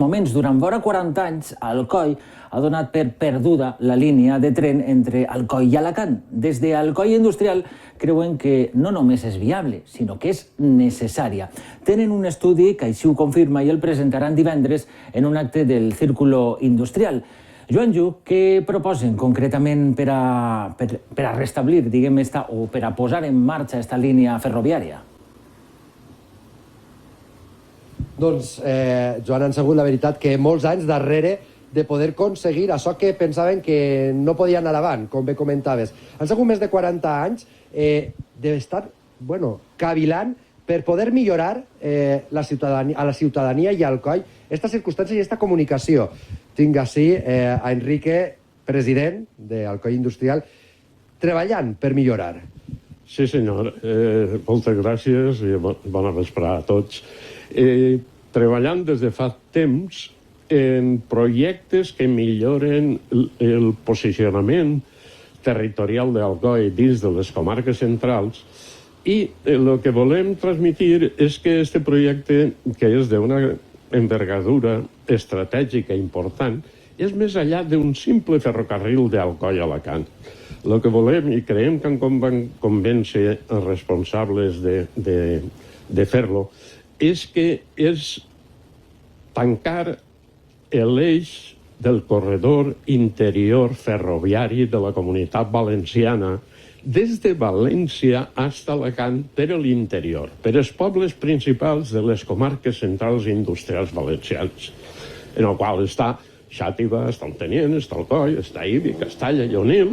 moments, durant vora 40 anys, Alcoi ha donat per perduda la línia de tren entre Alcoi i Alacant. Des d'Alcoi Industrial creuen que no només és viable, sinó que és necessària. Tenen un estudi que així ho confirma i el presentaran divendres en un acte del Círculo Industrial. Joan Lluc, què proposen concretament per a restablir, diguem, o per a posar en marxa aquesta línia ferroviària? Doncs, Joan, han sigut la veritat que molts anys darrere de poder aconseguir això que pensaven que no podia anar avant, com bé comentaves. Han sigut més de 40 anys d'estar, cavilant per poder millorar a la ciutadania i a Alcoi aquesta circumstància i aquesta comunicació. Tinc així a Enrique, president d'Alcoi Industrial, treballant per millorar. Sí, senyor. Moltes gràcies i bona vesprada a tots. Treballant des de fa temps en projectes que milloren el posicionament territorial d'Alcoi dins de les comarques centrals i el que volem transmitir és que aquest projecte, que és d'una envergadura estratègica important, és més enllà d'un simple ferrocarril d'Alcoi a Alacant. El que volem, i creiem que van convèncer els responsables de fer-lo, és que és tancar l'eix del corredor interior ferroviari de la Comunitat Valenciana des de València fins a Alacant per a l'interior, per als pobles principals de les comarques centrals i industrials valencians, en el qual està Xàtiva, està Ontinyent, està Alcoi, està Ibi, Castalla i Onil.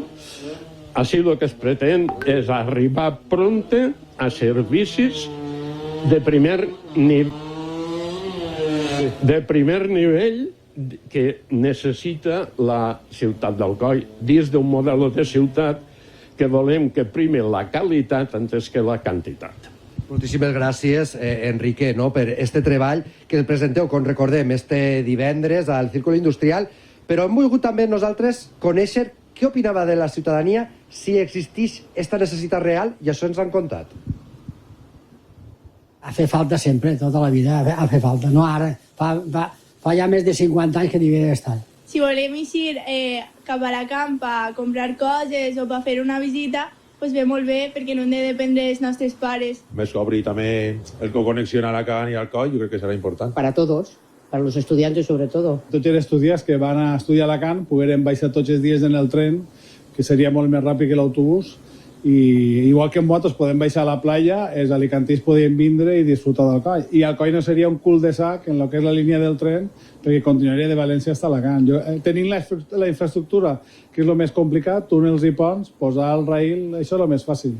Així el que es pretén és arribar prompte a servicis de primer nivell que necessita la ciutat d'Alcoi dins d'un model de ciutat que volem que prime la qualitat antes que la quantitat. Moltíssimes gràcies, Enrique, per este treball que presenteu, com recordem, este divendres al Círculo Industrial, però hem volgut també nosaltres conèixer què opinava de la ciutadania, si existeix aquesta necessitat real, i això ens han contat. Hace falta sempre, tota la vida, hace falta, no ara, fa ja més de 50 anys que devia d'estar. Si volem eixir cap a Alacant a comprar coses o per fer una visita, doncs ve molt bé perquè no hem de dependre dels nostres pares. Més que obrir també el conexión a Alacant y Alcoi, yo creo que será importante. Para todos, para los estudiantes sobre todo. Tots els estudiants que van a estudiar a Alacant pogueren baixar tots els dies en el tren, que seria molt més ràpid que l'autobús, i igual que en motos podem baixar a la playa, els alicantins podien vindre i disfrutar d'Alcoi. I Alcoi no seria un cul de sac en el que és la línia del tren, perquè continuaria de València fins a Alacant. Tenint la infraestructura, que és el més complicat, túnels i ponts, posar el rail, això és el més fàcil.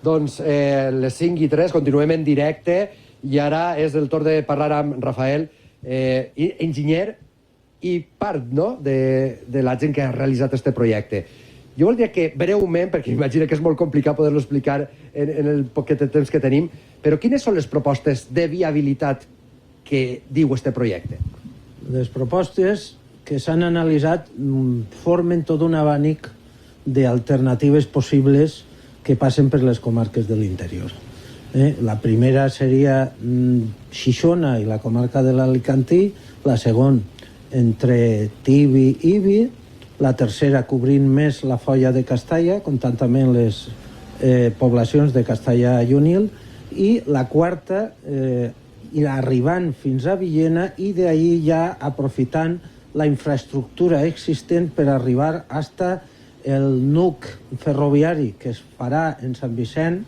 Doncs les 5:03, continuem en directe, i ara és el torn de parlar amb Rafael, enginyer i part de la gent que ha realitzat aquest projecte. Jo voldria que, breument, perquè imagino que és molt complicat poder-lo explicar en el poquet de temps que tenim, però quines són les propostes de viabilitat que diu aquest projecte? Les propostes que s'han analitzat formen tot un abanic d'alternatives possibles que passen per les comarques de l'interior. La primera seria Xixona i la comarca de l'Alicantí, la segona entre Tibi i Ibi, la tercera cobrint més la Foia de Castalla, comptant també les poblacions de Castalla i Onil, i la quarta arribant fins a Villena i d'ahir ja aprofitant la infraestructura existent per arribar fins el nuc ferroviari que es farà en Sant Vicent,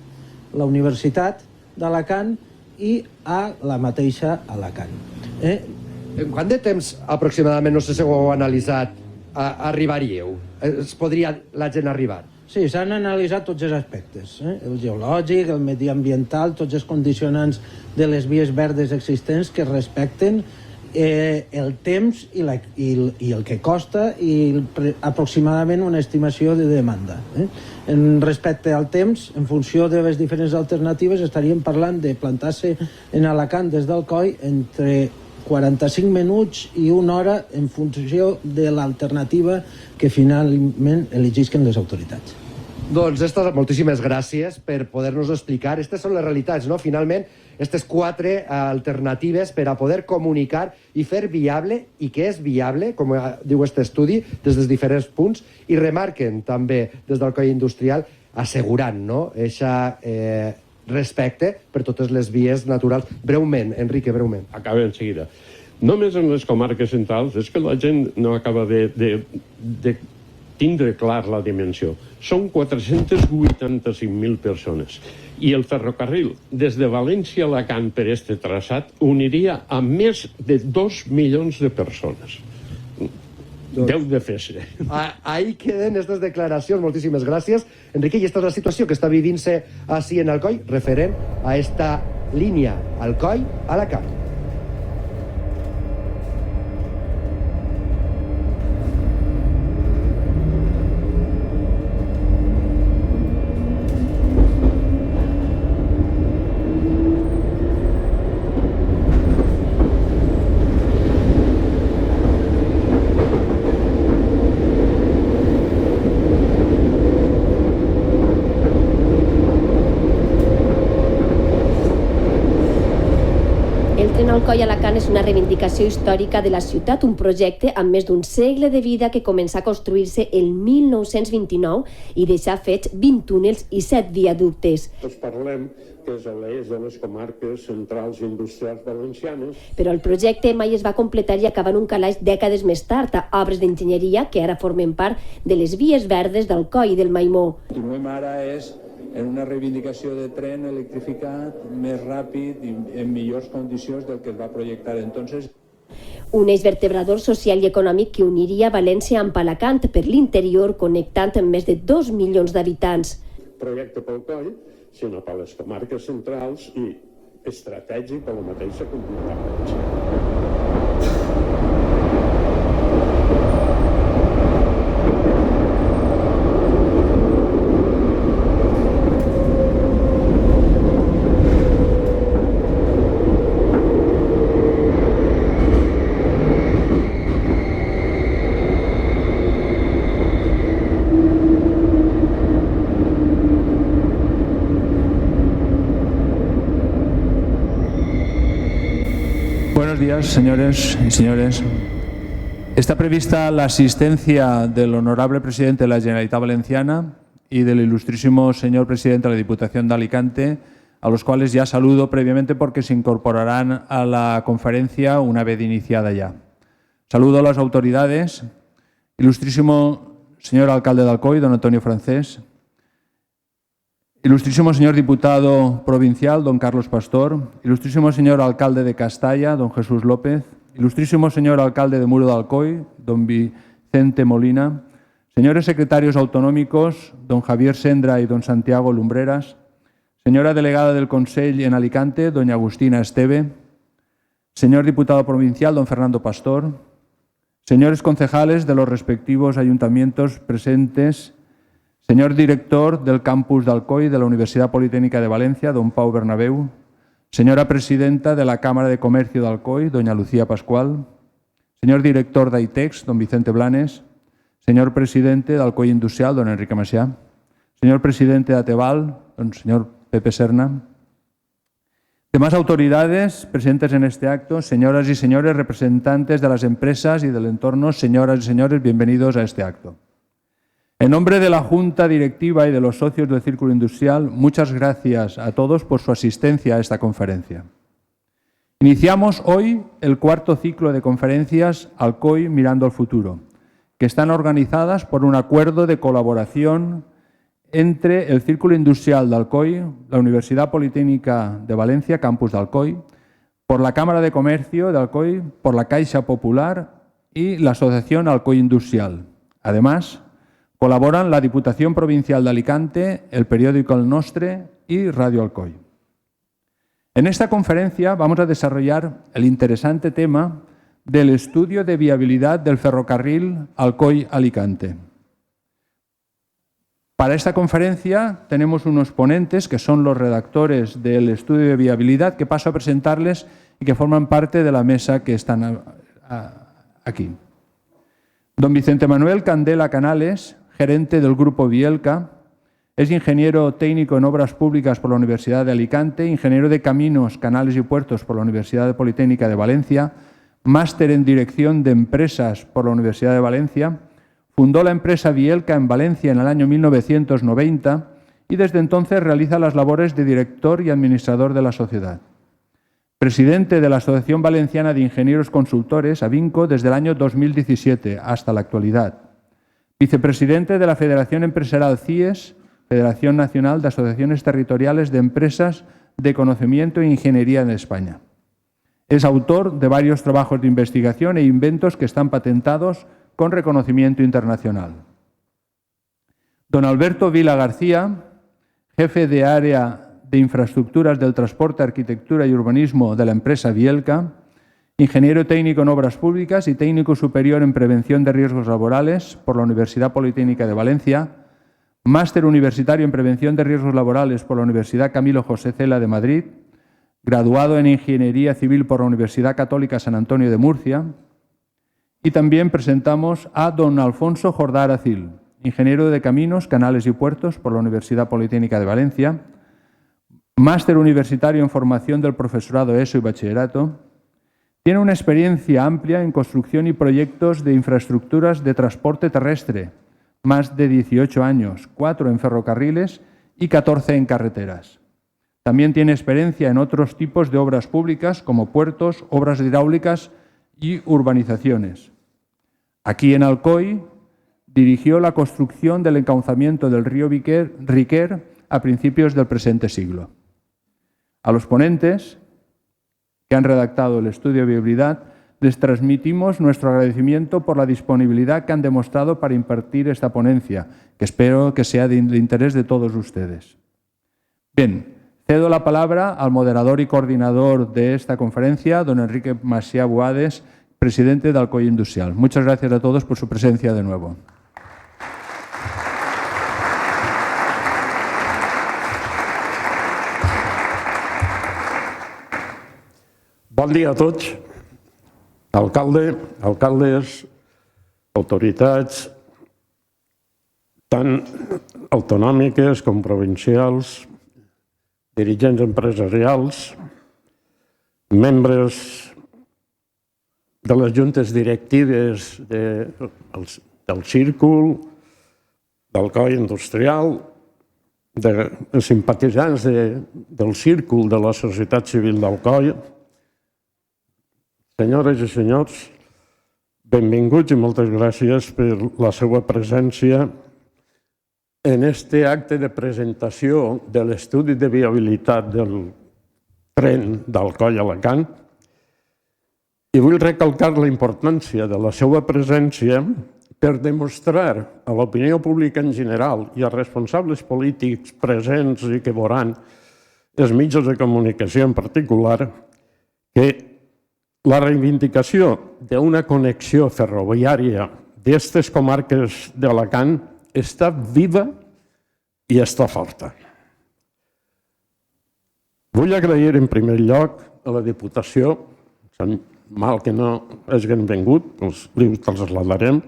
la Universitat d'Alacant i a la mateixa Alacant. En quant de temps aproximadament, no sé si ho heu analitzat, arribaríeu? Es podria la gent arribar? Sí, s'han analitzat tots els aspectes, el geològic, el mediambiental, tots els condicionants de les vies verdes existents que respecten el temps i el que costa i aproximadament una estimació de demanda. Respecte al temps, en funció de les diferents alternatives, estaríem parlant de plantar-se en Alacant des d'Alcoi entre 45 minuts i una hora en funció de l'alternativa que finalment elegisquen les autoritats. Doncs moltíssimes gràcies per poder-nos explicar. Aquestes són les realitats, no? Finalment, aquestes 4 alternatives per a poder comunicar i fer viable, i que és viable, com diu aquest estudi, des dels diferents punts, i remarquen també des del Coll Industrial, assegurant aquest respecte per totes les vies naturals. Breument, Enrique, breument. Acaba en seguida. Només en les comarques centrals és que la gent no acaba de tindre clar la dimensió. Són 485.000 persones. I el ferrocarril, des de València a Alacant per este traçat, uniria a més de 2 milions de persones. Deu de fer-se. Ahí queden aquestes declaracions. Moltíssimes gràcies. Enrique, i esta és la situació que està vivint-se així en Alcoi, referent a esta línia Alcoi-Alacant. Alcoi-Alacant és una reivindicació històrica de la ciutat, un projecte amb més d'un segle de vida que començà a construir-se el 1929 i deixà fets 20 túnels i 7 viaductes. Parlem que és a l'eix de les comarques centrals i industrials valencianes. Però el projecte mai es va completar i acabar en un calaix dècades més tard a obres d'enginyeria que ara formen part de les vies verdes d'Alcoi i del Maimó. Continuem ara en una reivindicació de tren electrificat més ràpid i en millors condicions del que es va projectar entonces. Un eix vertebrador social i econòmic que uniria València amb Alacant per l'interior, connectant amb més de 2 milions d'habitants. Projecte pel Coll, sinó per les comarques centrals i estratègic per la mateixa comunitat valenciana. Buenos días, señores y señores. Está prevista la asistencia del honorable presidente de la Generalitat Valenciana y del ilustrísimo señor presidente de la Diputación de Alicante, a los cuales ya saludo previamente porque se incorporarán a la conferencia una vez iniciada ya. Saludo a las autoridades, ilustrísimo señor alcalde de Alcoi, don Antonio Francés, ilustrísimo señor diputado provincial, don Carlos Pastor, ilustrísimo señor alcalde de Castalla, don Jesús López, ilustrísimo señor alcalde de Muro de Alcoi, don Vicente Molina, señores secretarios autonómicos, don Javier Sendra y don Santiago Lumbreras, señora delegada del Consell en Alicante, doña Agustina Esteve, señor diputado provincial, don Fernando Pastor, señores concejales de los respectivos ayuntamientos presentes, señor director del campus de Alcoi de la Universidad Politécnica de Valencia, don Pau Bernabéu, señora presidenta de la Cámara de Comercio de Alcoi, doña Lucía Pascual, señor director de ITEX, don Vicente Blanes, señor presidente de Alcoi Industrial, don Enrique Macià, señor presidente de Ateval, don señor Pepe Serna, demás autoridades presentes en este acto, señoras y señores representantes de las empresas y del entorno, señoras y señores, bienvenidos a este acto. En nombre de la Junta Directiva y de los socios del Círculo Industrial, muchas gracias a todos por su asistencia a esta conferencia. Iniciamos hoy el cuarto ciclo de conferencias Alcoi Mirando al Futuro, que están organizadas por un acuerdo de colaboración entre el Círculo Industrial de Alcoi, la Universidad Politécnica de Valencia, campus de Alcoi, por la Cámara de Comercio de Alcoi, por la Caixa Popular y la Asociación Alcoi Industrial. Además, colaboran la Diputación Provincial de Alicante, el periódico El Nostre y Radio Alcoi. En esta conferencia vamos a desarrollar el interesante tema del estudio de viabilidad del ferrocarril Alcoi-Alicante. Para esta conferencia tenemos unos ponentes que son los redactores del estudio de viabilidad que paso a presentarles y que forman parte de la mesa que están aquí. Don Vicente Manuel Candela Canales, gerente del Grupo Bielka, Es ingeniero técnico en obras públicas por la Universidad de Alicante, ingeniero de caminos, canales y puertos por la Universidad Politécnica de Valencia, máster en dirección de empresas por la Universidad de Valencia, fundó la empresa Bielka en Valencia en el año 1990 y desde entonces realiza las labores de director y administrador de la sociedad. Presidente de la Asociación Valenciana de Ingenieros Consultores, AVINCO, desde el año 2017 hasta la actualidad. Vicepresidente de la Federación Empresarial CIES, Federación Nacional de Asociaciones Territoriales de Empresas de Conocimiento e Ingeniería en España. Es autor de varios trabajos de investigación e inventos que están patentados con reconocimiento internacional. Don Alberto Vila García, jefe de área de infraestructuras del transporte, arquitectura y urbanismo de la empresa Bielka, ingeniero técnico en obras públicas y técnico superior en prevención de riesgos laborales por la Universidad Politécnica de Valencia, máster universitario en prevención de riesgos laborales por la Universidad Camilo José Cela de Madrid, graduado en Ingeniería Civil por la Universidad Católica San Antonio de Murcia, y también presentamos a don Alfonso Jordá Aracil, ingeniero de Caminos, Canales y Puertos por la Universidad Politécnica de Valencia, máster universitario en formación del profesorado ESO y bachillerato. Tiene una experiencia amplia en construcción y proyectos de infraestructuras de transporte terrestre, más de 18 años, 4 en ferrocarriles y 14 en carreteras. También tiene experiencia en otros tipos de obras públicas como puertos, obras hidráulicas y urbanizaciones. Aquí en Alcoi dirigió la construcción del encauzamiento del río Riquer a principios del presente siglo. A los ponentes que han redactado el estudio de viabilidad les transmitimos nuestro agradecimiento por la disponibilidad que han demostrado para impartir esta ponencia, que espero que sea de interés de todos ustedes. Bien, cedo la palabra al moderador y coordinador de esta conferencia, don Enrique Macià Boades, presidente de Alcoi Industrial. Muchas gracias a todos por su presencia de nuevo. Bon dia a tots. Alcalde, alcaldes, autoritats, tant autonòmiques com provincials, dirigents empresarials, membres de les juntes directives del Círcul, d'Alcoi Industrial, de simpatitzants del Círcul de la societat civil d'Alcoi. Senyores i senyors, benvinguts i moltes gràcies per la seva presència en este acte de presentació de l'estudi de viabilitat del tren d'Alcoi a Alacant. I vull recalcar la importància de la seva presència per demostrar a l'opinió pública en general i als responsables polítics presents i que veuran els mitjans de comunicació en particular que la reivindicació d'una connexió ferroviària d'aquestes comarques d'Alacant està viva i està forta. Vull agrair en primer lloc a la Diputació, mal que no hagin vingut, els trasladarem,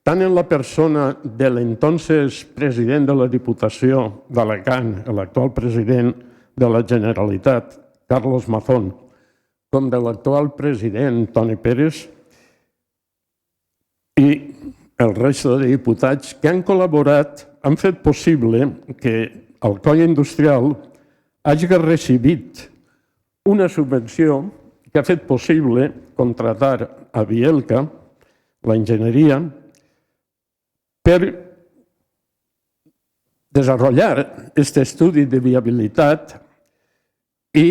tant en la persona de l'entonces president de la Diputació d'Alacant, l'actual president de la Generalitat, Carlos Mazón, com de l'actual president, Toni Pérez, i el resto de diputats que han col·laborat, han fet possible que Alcoi Industrial hagi recibit una subvenció que ha fet possible contratar a Bielka, la enginyeria, per desenvolupar aquest estudi de viabilitat i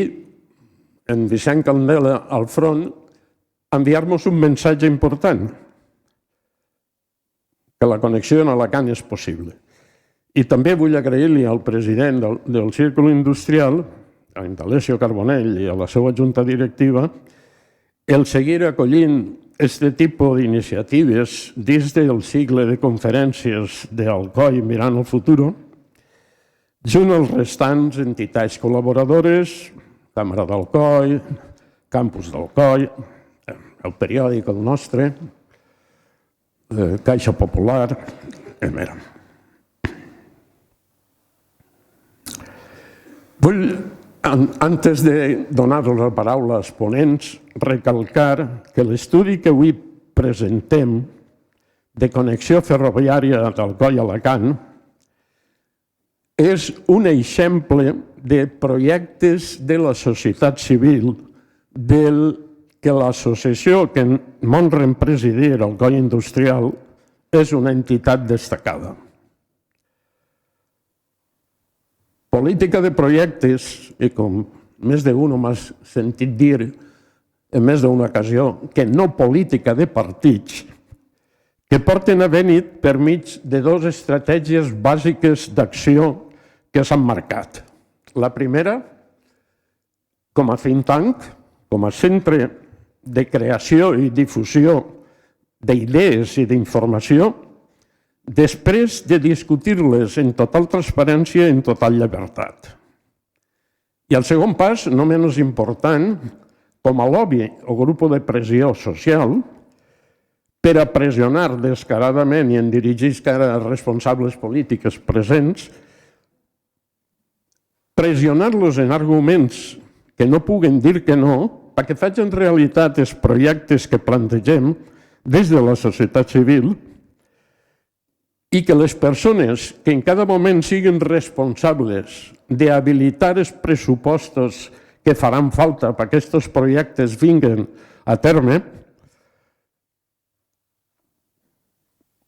en Vicent Candela al front, enviar-nos un missatge important, que la connexió en Alacant és possible. I també vull agrair-li al president del Círcul Industrial, a Indalecio Carbonell i a la seva junta directiva, el seguir acollint aquest tipus d'iniciatives dins del cicle de conferències d'Alcoi mirant el futur, junt als restants entitats col·laboradores, Càmera d'Alcoi, Campus d'Alcoi, el periòdic el nostre, Caixa Popular, etc. Vull, antes de donar la paraula als ponents, recalcar que l'estudi que avui presentem de connexió ferroviària d'Alcoi-Alacant és un exemple de projectes de la societat civil del que l'associació que m'honra presidir, Alcoi Industrial, és una entitat destacada. Política de projectes, i com més d'un m'ha sentit dir en més d'una ocasió, que no política de partits, que porten a Benit per mig de dues estratègies bàsiques d'acció que s'han marcat. La primera, com a think tank, com a centre de creació i difusió d'idees i d'informació, després de discutir-les en total transparència i en total llibertat. I el segon pas, no menys important, com a lobby o grup de pressió social, per a pressionar descaradament i en dirigir cara a responsables polítics presents, pressionar-los en arguments que no puguen dir que no, perquè facin realitat els projectes que plantegem des de la societat civil i que les persones que en cada moment siguin responsables d'habilitar els pressupostos que faran falta perquè aquests projectes vinguin a terme,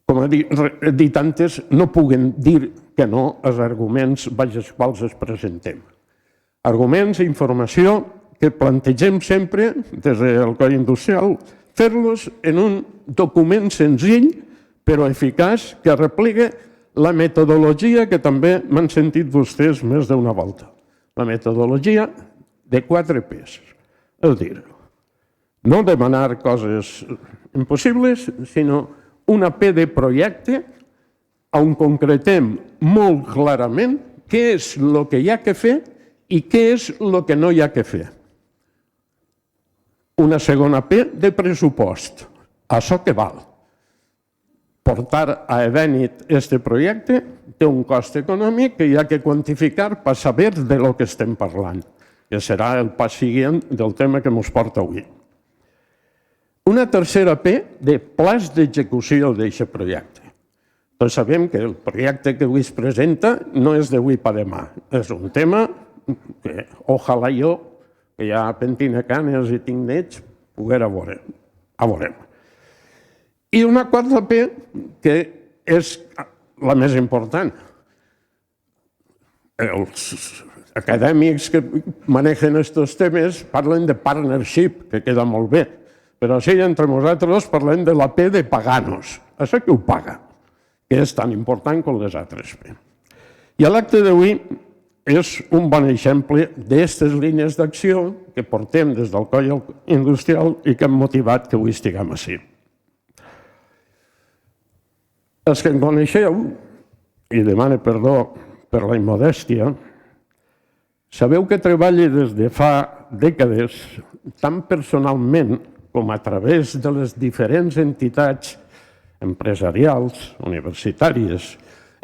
com he dit antes, no puguen dir que no als arguments als quals es presentem. Arguments i informació que plantegem sempre des del Alcoi Industrial, fer-los en un document senzill però eficaç que replega la metodologia que també m'han sentit vostès més d'una volta. La metodologia de 4 P's. És a dir, no demanar coses impossibles, sinó una P de projecte on concretem molt clarament què és el que hi ha que fer i què és el que no hi ha que fer. Una segona P de pressupost. Això què val? Portar a Benit este projecte té un cost econòmic que hi ha que quantificar per saber de lo que estem parlant, que serà el pas següent del tema que ens porta avui. Una tercera P de plans d'execució d'aquest projecte. Tots sabem que el projecte que avui es presenta no és d'avui per demà. És un tema que, ojalà jo, que ja pentina canes i tinc nets, poguera veure. I una quarta P, que és la més important. Els acadèmics que manegen aquests temes parlen de partnership, que queda molt bé, però sí, entre nosaltres parlem de la P de pagar-nos. Això que ho paga, que és tan important com les altres P. I l'acte d'avui és un bon exemple d'aquestes línies d'acció que portem des del Alcoi Industrial i que han motivat que avui estiguem així. Els que em coneixeu, i demano perdó per la immodèstia, sabeu que treballo des de fa dècades, tant personalment com a través de les diferents entitats empresarials, universitàries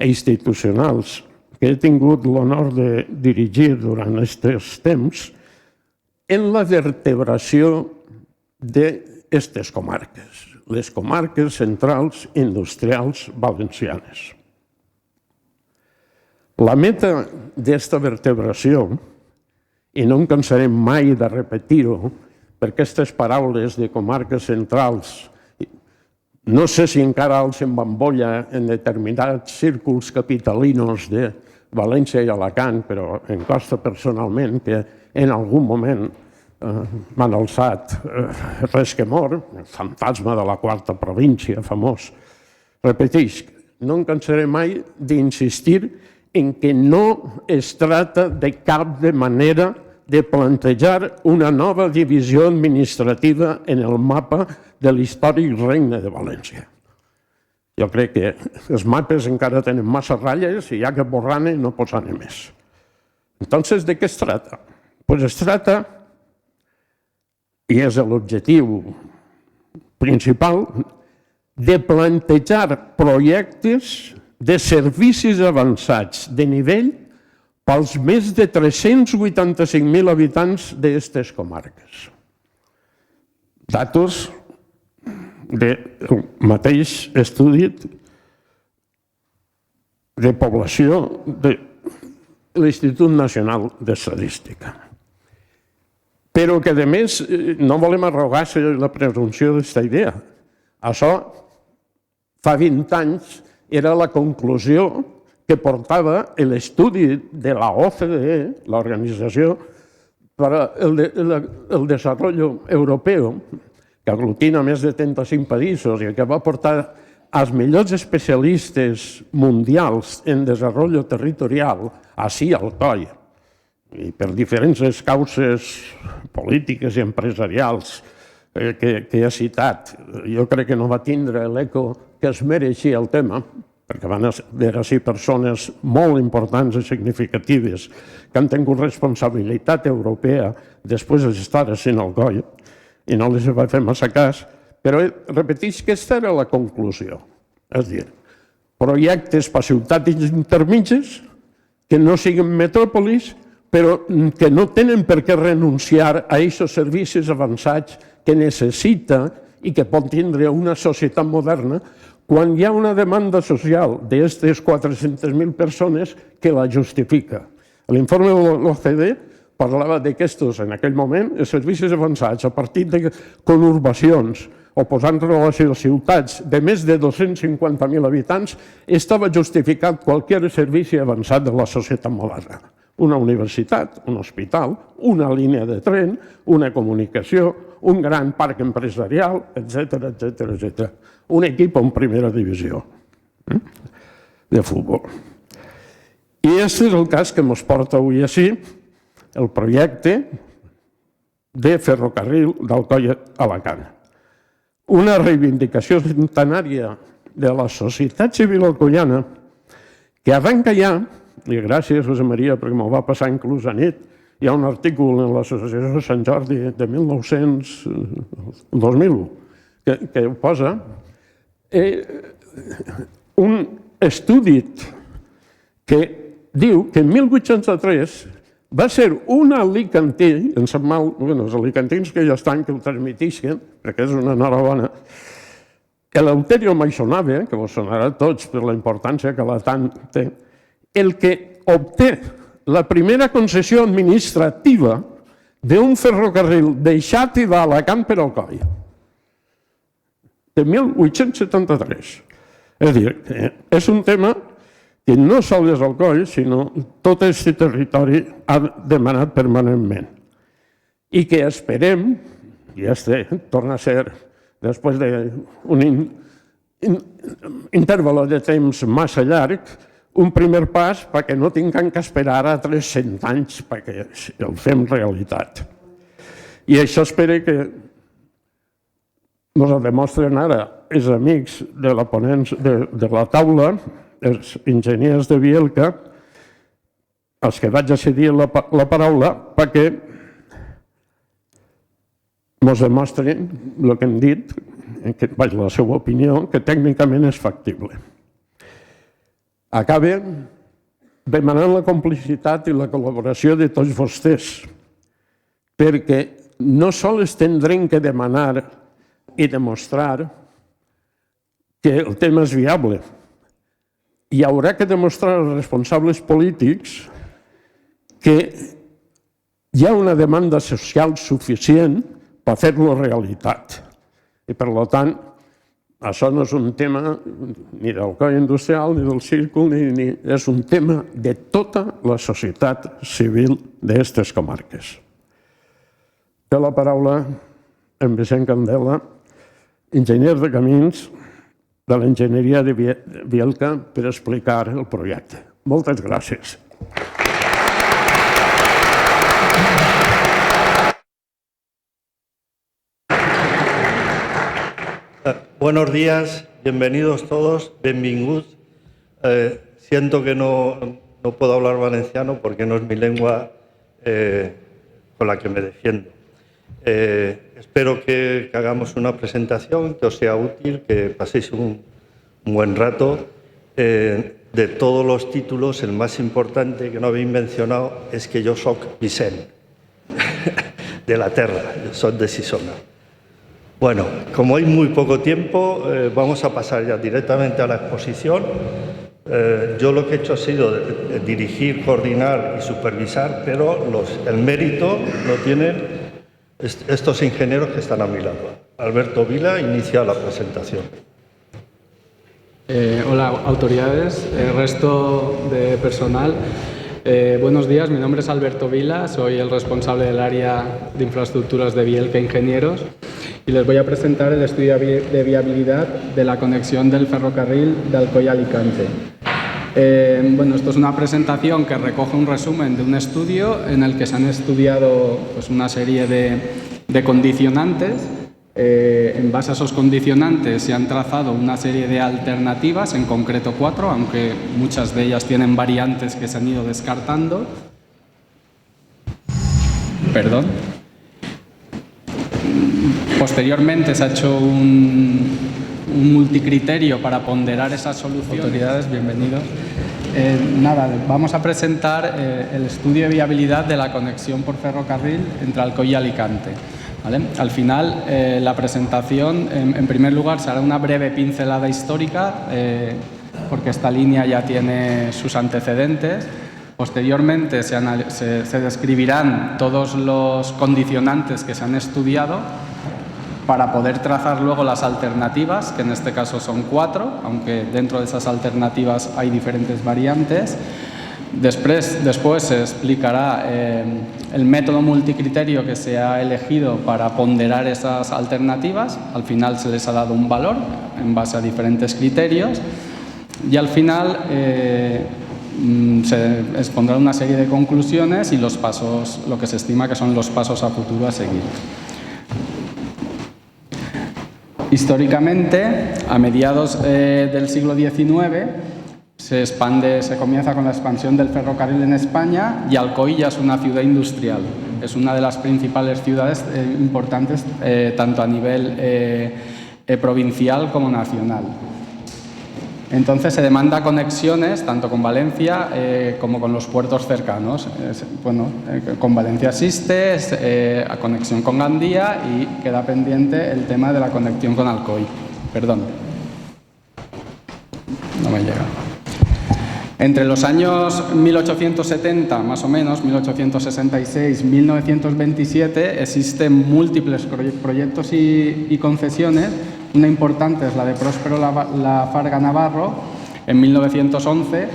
i institucionals que he tingut l'honor de dirigir durant aquests temps, en la vertebració d'aquestes comarques, les comarques centrals industrials valencianes. La meta d'aquesta vertebració, i no em cansarem mai de repetir-ho, perquè aquestes paraules de comarques centrals, no sé si encara els embambolla en determinats círculs capitalinos de València i Alacant, però em costa personalment que en algun moment m'han alçat res que mor, el fantasma de la quarta província famós. Repeteix, no em cansaré mai d'insistir en que no es tracta de cap de manera de plantejar una nova divisió administrativa en el mapa de l'històric Regne de València. Jo crec que els mapes encara tenen massa ratlles i ja que borrar-ne no posar-ne més. Entonces, de què es tracta? Pues es tracta, i és l'objectiu principal, de plantejar projectes de servicis avançats de nivell pels més de 385.000 habitants d'aquestes comarques. Datos del mateix estudi de població de l'Institut Nacional d'Estadística. Però que, a més, no volem arrogar-se la presumpció d'aquesta idea. Això, fa 20 anys, era la conclusió que portava l'estudi de la OCDE, l'Organització per al Desarrollo Europeu, que aglutina més de 35 països i que va portar els millors especialistes mundials en desenvolupament territorial ací al coll, i per diferents causes polítiques i empresarials que he citat. Jo crec que no va tindre l'eco que es mereixia el tema, perquè van haver-hi persones molt importants i significatives que han tingut responsabilitat europea després d'estar així al coll, i no els va fer massa cas, però repeteix que aquesta era la conclusió. És a dir, projectes per ciutats intermitges que no siguin metròpolis, però que no tenen per què renunciar a aquests servicis avançats que necessita i que pot tindre una societat moderna quan hi ha una demanda social d'aquestes 400.000 persones que la justifica. L'informe de l'OCDE parlava d'aquests, en aquell moment, els servicis avançats a partir de conurbacions o posant en relació a ciutats de més de 250.000 habitants, estava justificat qualsevol servici avançat de la societat moderna. Una universitat, un hospital, una línia de tren, una comunicació, un gran parc empresarial, etc. Un equip en primera divisió de futbol. I aquest és el cas que ens porta avui així, el projecte de ferrocarril d'Alcoi a Alacant. Una reivindicació centenària de la societat civil alcoiana que arrenca ja, i gràcies a José María perquè m'ho va passar inclús a nit, hi ha un article en l'Associació de Sant Jordi de 2001 que posa un estudi que diu que en 1803 va ser un alicantí, em sap mal, els alicantins que ja estan, que ho transmetisquen, perquè és una enhorabona, l'Eleuterio Maisonave, que vos sonarà a tots per la importància que Alacant té, el que obté la primera concessió administrativa d'un ferrocarril deixat d'Alacant per Alcoi, de 1873. És a dir, és un tema que no sols és Alcoi, sinó tot aquest territori ha demanat permanentment. I que esperem, i este torna a ser, després d'un interval de temps massa llarg, un primer pas perquè no tinguem que esperar a 300 anys perquè el fem realitat. I això espero que ens ho demostren ara els amics de la taula, els enginyers de Bielka, els que vaig a cedir la paraula, perquè ens demostren el que hem dit, la seva opinió, que tècnicament és factible. Acabe demanant la complicitat i la col·laboració de tots vostès, perquè no sols tindrem que demanar i demostrar que el tema és viable. Hi haurà que demostrar als responsables polítics que hi ha una demanda social suficient per fer-lo realitat. I, per tant, això no és un tema ni del coll industrial, ni del círcul, és un tema de tota la societat civil d'aquestes comarques. Té la paraula en Vicent Candela, enginyer de camins de l'enginyeria de Bielka, per explicar el projecte. Moltes gràcies. Buenos días, bienvenidos todos, benvinguts. Siento que no puedo hablar valenciano porque no es mi lengua con la que me defiendo. Espero que hagamos una presentación que os sea útil, que paséis un buen rato. de todos los títulos, el más importante que no habéis mencionado es que yo soy Vicent, de la Terra, soy de Sisona. Bueno, como hay muy poco tiempo, vamos a pasar ya directamente a la exposición. Yo lo que he hecho ha sido dirigir, coordinar y supervisar, pero el mérito lo tienen estos ingenieros que están a mi lado. Alberto Vila inicia la presentación. Hola, autoridades, resto de personal. Buenos días, mi nombre es Alberto Vila, soy el responsable del área de infraestructuras de Bielka Ingenieros y les voy a presentar el estudio de viabilidad de la conexión del ferrocarril de Alcoy a Alicante. Bueno, esto es una presentación que recoge un resumen de un estudio en el que se han estudiado pues, una serie de condicionantes. En base a esos condicionantes se han trazado una serie de alternativas, en concreto 4, aunque muchas de ellas tienen variantes que se han ido descartando. Perdón. Posteriormente se ha hecho un multicriterio para ponderar esas soluciones. Autoridades, bienvenidos. Nada, vamos a presentar el estudio de viabilidad de la conexión por ferrocarril entre Alcoy y Alicante. ¿Vale? Al final, la presentación, en primer lugar, será una breve pincelada histórica, porque esta línea ya tiene sus antecedentes. Posteriormente, se describirán todos los condicionantes que se han estudiado para poder trazar luego las alternativas, que en este caso son 4, aunque dentro de esas alternativas hay diferentes variantes. Después se explicará el método multicriterio que se ha elegido para ponderar esas alternativas. Al final se les ha dado un valor en base a diferentes criterios y al final se expondrá una serie de conclusiones y los pasos, lo que se estima que son los pasos a futuro a seguir. Históricamente, a mediados del siglo XIX, se comienza con la expansión del ferrocarril en España y Alcoy ya es una ciudad industrial. Es una de las principales ciudades importantes tanto a nivel provincial como nacional. Entonces se demanda conexiones tanto con Valencia como con los puertos cercanos. Con Valencia existe, a conexión con Gandía y queda pendiente el tema de la conexión con Alcoy. Perdón. No me llega. Entre los años 1870, más o menos, 1866, 1927, existen múltiples proyectos y concesiones. Una importante es la de Próspero Lafarga Navarro, en 1911,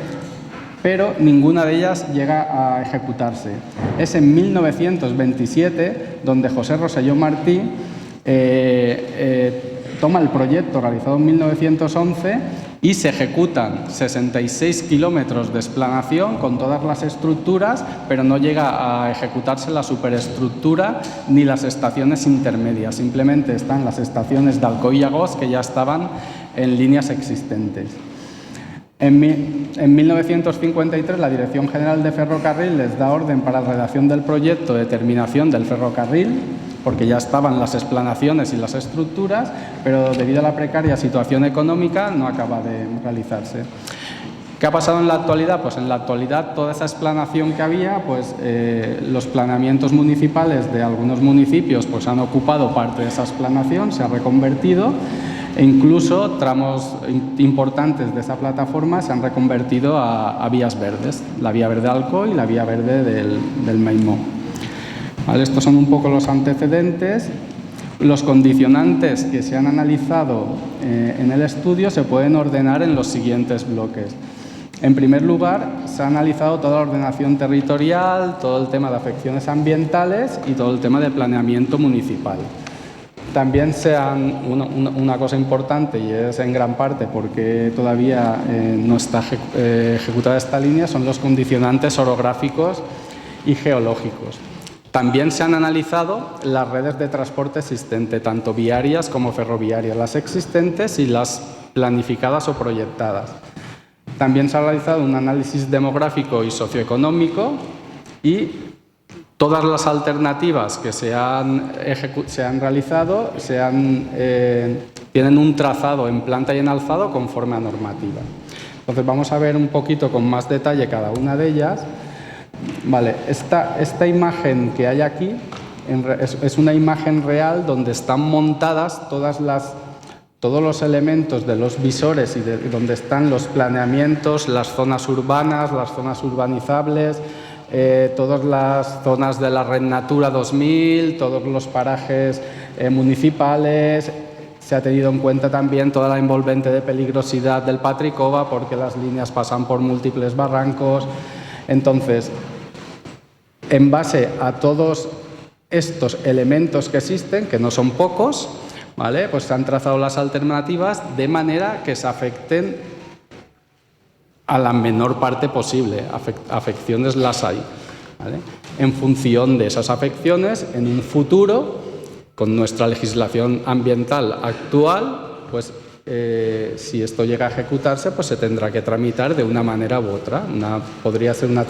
pero ninguna de ellas llega a ejecutarse. Es en 1927 donde José Rosselló Martí toma el proyecto realizado en 1911 y se ejecutan 66 kilómetros de explanación con todas las estructuras, pero no llega a ejecutarse la superestructura ni las estaciones intermedias. Simplemente están las estaciones de Alcoy y Agós que ya estaban en líneas existentes. En 1953 la Dirección General de Ferrocarril les da orden para la redacción del proyecto de terminación del ferrocarril, porque ya estaban las explanaciones y las estructuras, pero debido a la precaria situación económica no acaba de realizarse. ¿Qué ha pasado en la actualidad? Pues en la actualidad toda esa explanación que había, pues los planeamientos municipales de algunos municipios pues han ocupado parte de esa explanación, se ha reconvertido e incluso tramos importantes de esa plataforma se han reconvertido a vías verdes, la vía verde de Alcoy y la vía verde del Maimó. ¿Vale? Estos son un poco los antecedentes. Los condicionantes que se han analizado en el estudio se pueden ordenar en los siguientes bloques. En primer lugar, se ha analizado toda la ordenación territorial, todo el tema de afecciones ambientales y todo el tema de planeamiento municipal. También una cosa importante, y es en gran parte porque todavía no está ejecutada esta línea, son los condicionantes orográficos y geológicos. También se han analizado las redes de transporte existentes, tanto viarias como ferroviarias, las existentes y las planificadas o proyectadas. También se ha realizado un análisis demográfico y socioeconómico y todas las alternativas que se han realizado tienen un trazado en planta y en alzado conforme a normativa. Entonces vamos a ver un poquito con más detalle cada una de ellas. Vale, esta imagen que hay aquí es una imagen real donde están montadas todos los elementos de los visores y donde están los planeamientos, las zonas urbanas, las zonas urbanizables, todas las zonas de la Red Natura 2000, todos los parajes municipales. Se ha tenido en cuenta también toda la envolvente de peligrosidad del Patricova porque las líneas pasan por múltiples barrancos. Entonces, en base a todos estos elementos que existen, que no son pocos, ¿vale? Pues se han trazado las alternativas de manera que se afecten a la menor parte posible. Afecciones las hay, ¿vale? En función de esas afecciones, en un futuro, con nuestra legislación ambiental actual, pues si esto llega a ejecutarse, pues se tendrá que tramitar de una manera u otra. Podría ser una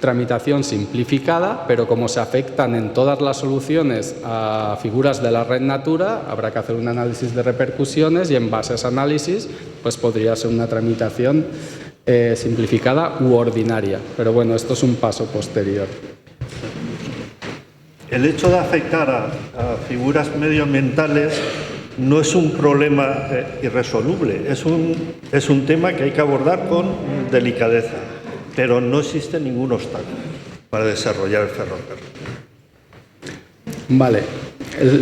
tramitación simplificada, pero como se afectan en todas las soluciones a figuras de la Red Natura, habrá que hacer un análisis de repercusiones y en base a ese análisis pues podría ser una tramitación simplificada u ordinaria. Pero bueno, esto es un paso posterior. El hecho de afectar a figuras medioambientales no es un problema irresoluble, es un tema que hay que abordar con delicadeza, pero no existe ningún obstáculo para desarrollar el ferrocarril. Vale,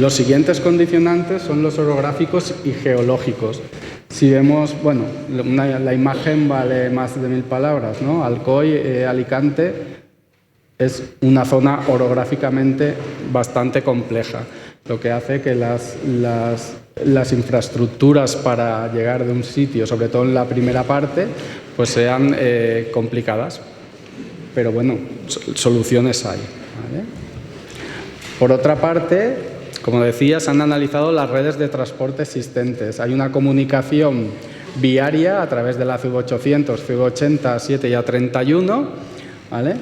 los siguientes condicionantes son los orográficos y geológicos. Si vemos, bueno, la imagen vale más de 1000 palabras, ¿no? Alcoy, Alicante, es una zona orográficamente bastante compleja, lo que hace que las infraestructuras para llegar de un sitio, sobre todo en la primera parte, pues sean complicadas. Pero bueno, soluciones hay, ¿vale? Por otra parte, como decía, se han analizado las redes de transporte existentes. Hay una comunicación viaria a través de la CV800, CV80, A7 y A31, ¿vale?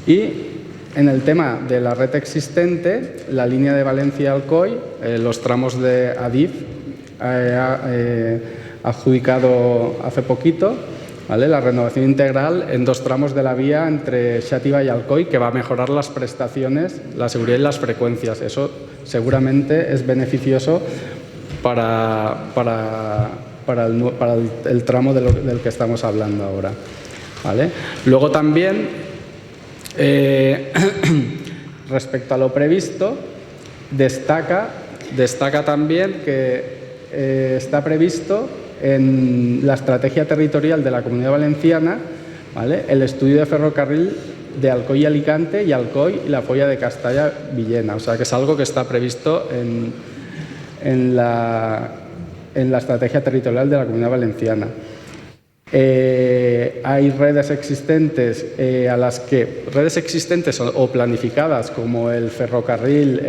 Y en el tema de la red existente, la línea de Valencia-Alcoy, los tramos de Adif, adjudicado hace poquito, ¿vale? La renovación integral en 2 tramos de la vía entre Xàtiva y Alcoy, que va a mejorar las prestaciones, la seguridad y las frecuencias. Eso seguramente es beneficioso para el tramo del que estamos hablando ahora, ¿vale? Luego también, respecto a lo previsto, destaca también que está previsto en la estrategia territorial de la Comunidad Valenciana, ¿vale?, el estudio de ferrocarril de Alcoy y Alicante y Alcoy y la Foia de Castalla-Villena. O sea que es algo que está previsto en la estrategia territorial de la Comunidad Valenciana. Hay redes existentes redes existentes o planificadas, como el ferrocarril,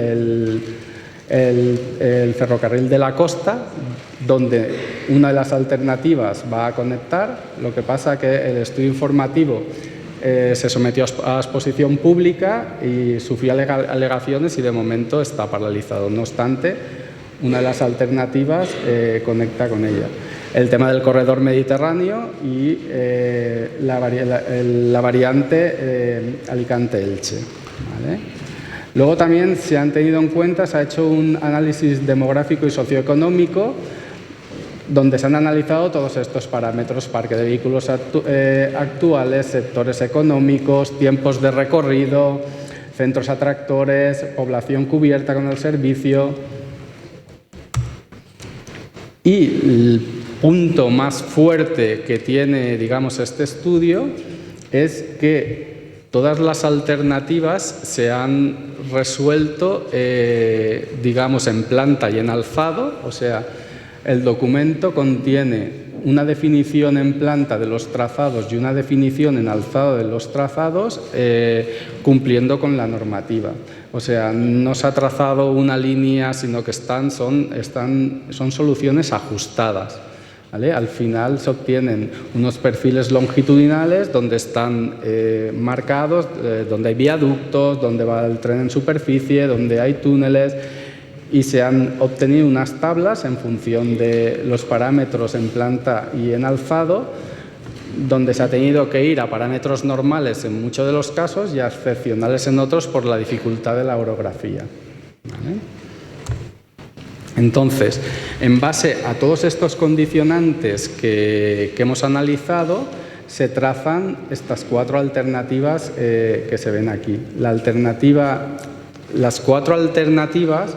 el ferrocarril de la costa, donde una de las alternativas va a conectar. Lo que pasa que el estudio informativo se sometió a exposición pública y sufrió alegaciones y de momento está paralizado. No obstante, una de las alternativas conecta con ella. El tema del corredor mediterráneo y la variante Alicante-Elche, ¿vale? Luego también se han tenido en cuenta, se ha hecho un análisis demográfico y socioeconómico donde se han analizado todos estos parámetros: parque de vehículos actuales, sectores económicos, tiempos de recorrido, centros atractores, población cubierta con el servicio. Y el punto más fuerte que tiene, digamos, este estudio es que todas las alternativas se han resuelto, digamos, en planta y en alzado. O sea, el documento contiene una definición en planta de los trazados y una definición en alzado de los trazados, cumpliendo con la normativa. O sea, no se ha trazado una línea, sino que son soluciones ajustadas, ¿vale? Al final se obtienen unos perfiles longitudinales donde están marcados, donde hay viaductos, donde va el tren en superficie, donde hay túneles, y se han obtenido unas tablas en función de los parámetros en planta y en alzado, donde se ha tenido que ir a parámetros normales en muchos de los casos y a excepcionales en otros por la dificultad de la orografía. ¿Vale? Entonces, en base a todos estos condicionantes que hemos analizado, se trazan estas 4 alternativas que se ven aquí. Las 4 alternativas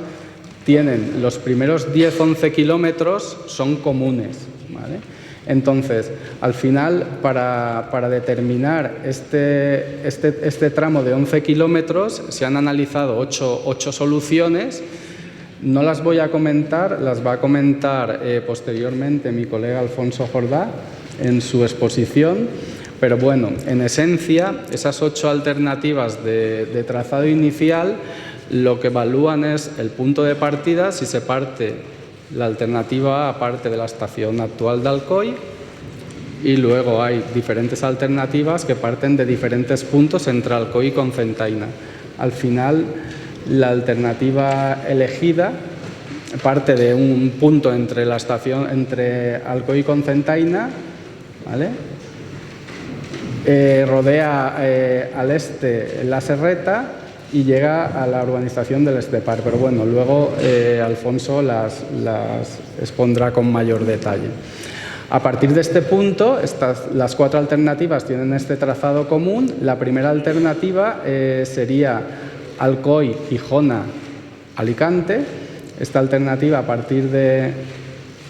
tienen los primeros 10-11 kilómetros son comunes, ¿vale? Entonces, al final, para determinar este tramo de 11 kilómetros, se han analizado 8 soluciones. No las voy a comentar, las va a comentar posteriormente mi colega Alfonso Jordá en su exposición, pero bueno, en esencia, esas 8 alternativas de trazado inicial lo que evalúan es el punto de partida, si se parte la alternativa A parte de la estación actual de Alcoy, y luego hay diferentes alternativas que parten de diferentes puntos entre Alcoy y Cocentaina. Al final, la alternativa elegida parte de un punto entre la estación entre Alcoy y Cocentaina, ¿vale? Rodea al este la Serreta y llega a la urbanización del Estepar, pero bueno, luego Alfonso las expondrá con mayor detalle. A partir de este punto, las 4 alternativas tienen este trazado común. La primera alternativa sería Alcoy, Gijona, Alicante. Esta alternativa, a partir de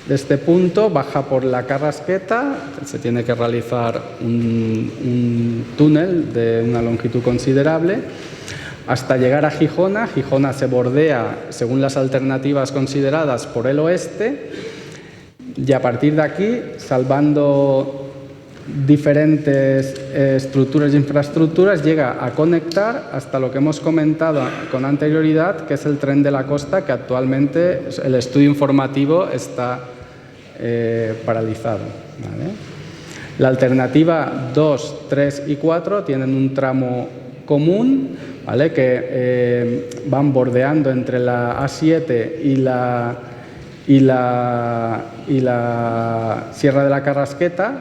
este punto, baja por la Carrasqueta, se tiene que realizar un túnel de una longitud considerable, hasta llegar a Gijona. Gijona se bordea, según las alternativas consideradas, por el oeste, y a partir de aquí, salvando diferentes estructuras e infraestructuras, llega a conectar hasta lo que hemos comentado con anterioridad, que es el tren de la costa, que actualmente el estudio informativo está paralizado, ¿vale? La alternativa 2, 3 y 4 tienen un tramo común, ¿vale? Que van bordeando entre la A7 y la Sierra de la Carrasqueta,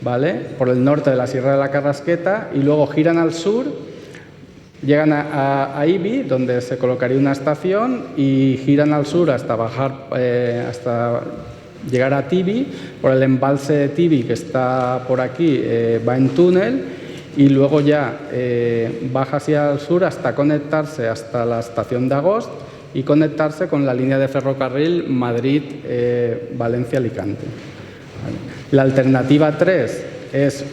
¿vale? Por el norte de la Sierra de la Carrasqueta, y luego giran al sur, llegan a Ibi, donde se colocaría una estación, y giran al sur hasta hasta llegar a Tibi. Por el embalse de Tibi, que está por aquí, va en túnel, y luego ya baja hacia el sur hasta conectarse hasta la estación de Agost y conectarse con la línea de ferrocarril Madrid-Valencia-Alicante. La alternativa 3 es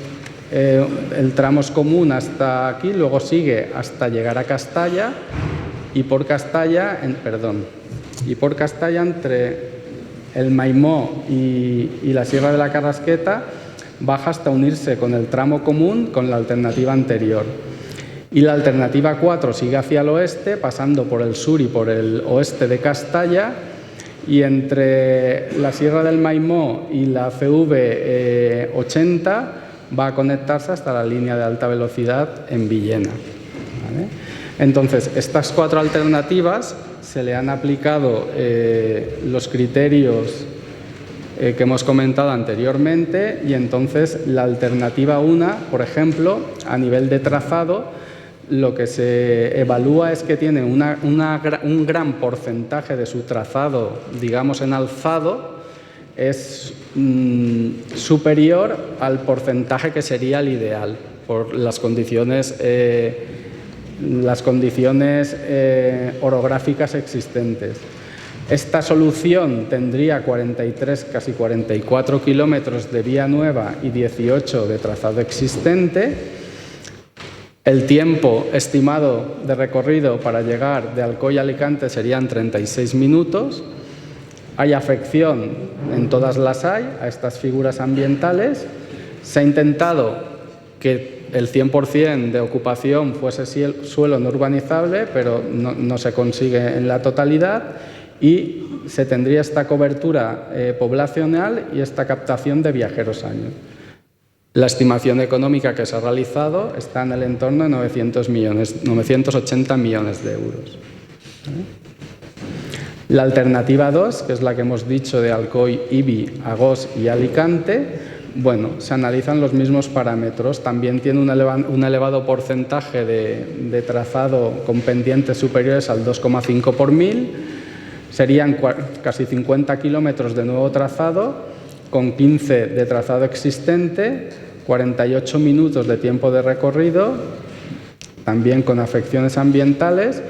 el tramo es común hasta aquí, luego sigue hasta llegar a Castalla, y por Castalla entre el Maimó y la Sierra de la Carrasqueta baja hasta unirse con el tramo común con la alternativa anterior. Y la alternativa 4 sigue hacia el oeste, pasando por el sur y por el oeste de Castalla, y entre la Sierra del Maimó y la CV 80 va a conectarse hasta la línea de alta velocidad en Villena, ¿vale? Entonces, estas 4 alternativas se le han aplicado los criterios que hemos comentado anteriormente, y entonces la alternativa 1, por ejemplo, a nivel de trazado, lo que se evalúa es que tiene un gran porcentaje de su trazado, digamos en alzado, es superior al porcentaje que sería el ideal por las condiciones orográficas existentes. Esta solución tendría 43, casi 44 kilómetros de vía nueva y 18 de trazado existente. El tiempo estimado de recorrido para llegar de Alcoy a Alicante serían 36 minutos. Hay afección, en todas las hay, a estas figuras ambientales. Se ha intentado que el 100% de ocupación fuese suelo no urbanizable, pero no se consigue en la totalidad, y se tendría esta cobertura poblacional y esta captación de viajeros año. La estimación económica que se ha realizado está en el entorno de 980 millones de euros. La alternativa 2, que es la que hemos dicho de Alcoy, Ibi, Agós y Alicante, bueno, se analizan los mismos parámetros. También tiene un elevado porcentaje de trazado con pendientes superiores al 2,5 por 1000. Serían casi 50 kilómetros de nuevo trazado, con 15 de trazado existente, 48 minutos de tiempo de recorrido, también con afecciones ambientales.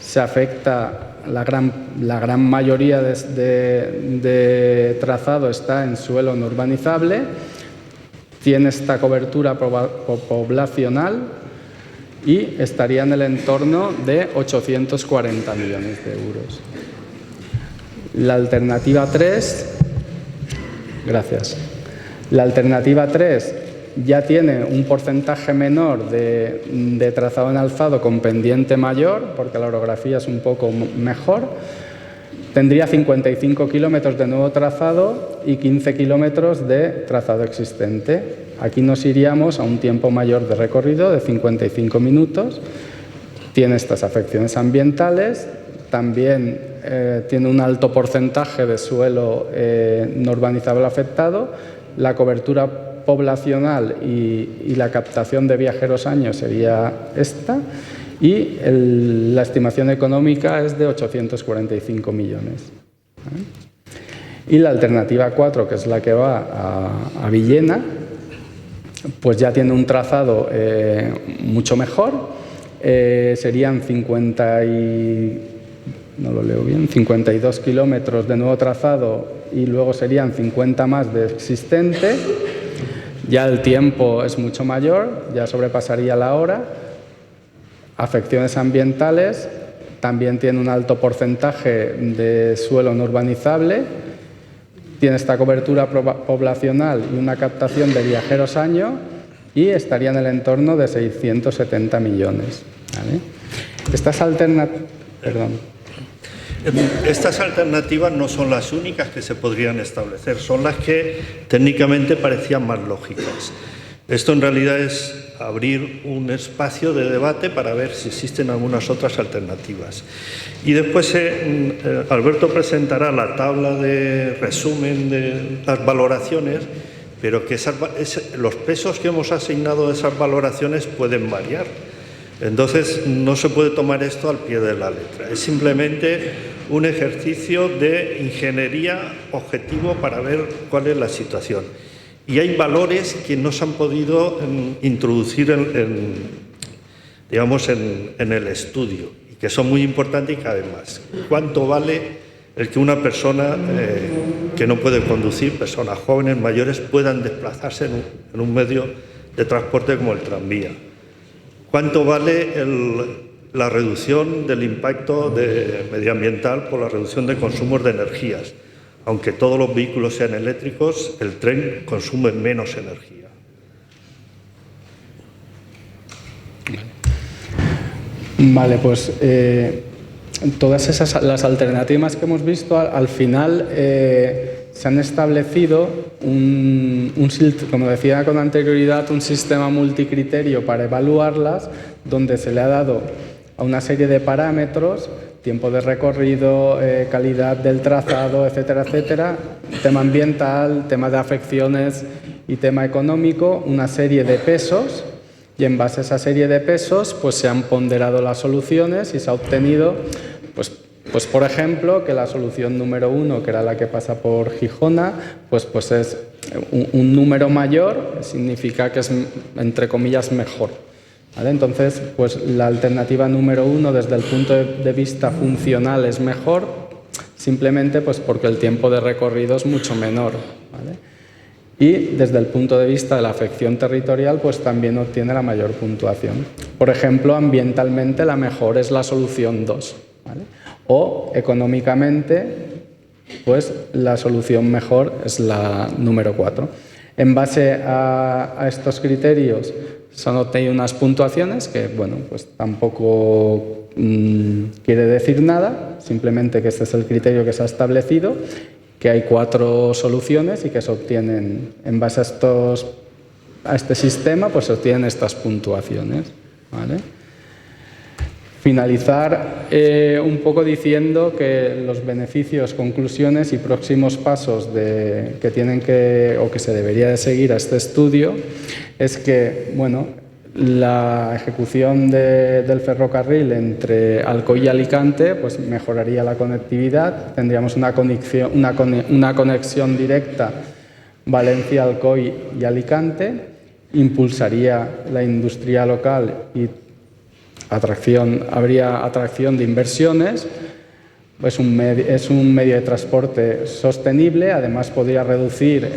Se afecta la gran mayoría de trazado está en suelo no urbanizable, tiene esta cobertura poblacional y estaría en el entorno de 840 millones de euros. La alternativa 3, gracias. La alternativa 3 ya tiene un porcentaje menor de trazado en alzado con pendiente mayor, porque la orografía es un poco mejor. Tendría 55 kilómetros de nuevo trazado y 15 kilómetros de trazado existente. Aquí nos iríamos a un tiempo mayor de recorrido de 55 minutos. Tiene estas afecciones ambientales, también tiene un alto porcentaje de suelo no urbanizable afectado. La cobertura poblacional y la captación de viajeros año sería esta, y la estimación económica es de 845 millones. Y la alternativa 4, que es la que va a Villena, pues ya tiene un trazado mucho mejor. Serían 52 kilómetros de nuevo trazado y luego serían 50 más de existente. Ya el tiempo es mucho mayor, ya sobrepasaría la hora. Afecciones ambientales, también tiene un alto porcentaje de suelo no urbanizable, tiene esta cobertura poblacional y una captación de viajeros año y estaría en el entorno de 670 millones. ¿Vale? Estas alternativas no son las únicas que se podrían establecer, son las que técnicamente parecían más lógicas. Esto en realidad es abrir un espacio de debate para ver si existen algunas otras alternativas. Y después Alberto presentará la tabla de resumen de las valoraciones, pero que los pesos que hemos asignado a esas valoraciones pueden variar. Entonces, no se puede tomar esto al pie de la letra. Es simplemente un ejercicio de ingeniería objetivo para ver cuál es la situación. Y hay valores que no se han podido introducir en el estudio y que son muy importantes y caben más. ¿Cuánto vale el que una persona que no puede conducir, personas jóvenes, mayores, puedan desplazarse en un medio de transporte como el tranvía? ¿Cuánto vale la reducción del impacto medioambiental por la reducción de consumos de energías? Aunque todos los vehículos sean eléctricos, el tren consume menos energía. Vale, pues todas las alternativas que hemos visto, al final se han establecido como decía con anterioridad, un sistema multicriterio para evaluarlas, donde se le ha dado a una serie de parámetros: tiempo de recorrido, calidad del trazado, etcétera, etcétera, tema ambiental, tema de afecciones y tema económico, una serie de pesos, y en base a esa serie de pesos pues se han ponderado las soluciones y se ha obtenido, pues por ejemplo, que la solución número 1, que era la que pasa por Gijona, pues es un número mayor, significa que es, entre comillas, mejor. ¿Vale? Entonces, pues la alternativa número 1 desde el punto de vista funcional es mejor, simplemente pues porque el tiempo de recorrido es mucho menor. ¿Vale? Y desde el punto de vista de la afección territorial, pues también obtiene la mayor puntuación. Por ejemplo, ambientalmente la mejor es la solución 2. ¿Vale? O económicamente, pues la solución mejor es la número 4. En base a estos criterios se han obtenido unas puntuaciones que, bueno, pues tampoco quiere decir nada, simplemente que este es el criterio que se ha establecido, que hay 4 soluciones y que se obtienen, en base a este sistema, pues se obtienen estas puntuaciones. ¿Vale? Finalizar un poco diciendo que los beneficios, conclusiones y próximos pasos que tienen o que se debería de seguir a este estudio es que, bueno, la ejecución del ferrocarril entre Alcoy y Alicante pues mejoraría la conectividad, tendríamos una conexión directa Valencia-Alcoy y Alicante, impulsaría la industria local y habría atracción de inversiones, es un medio de transporte sostenible, además podría reducir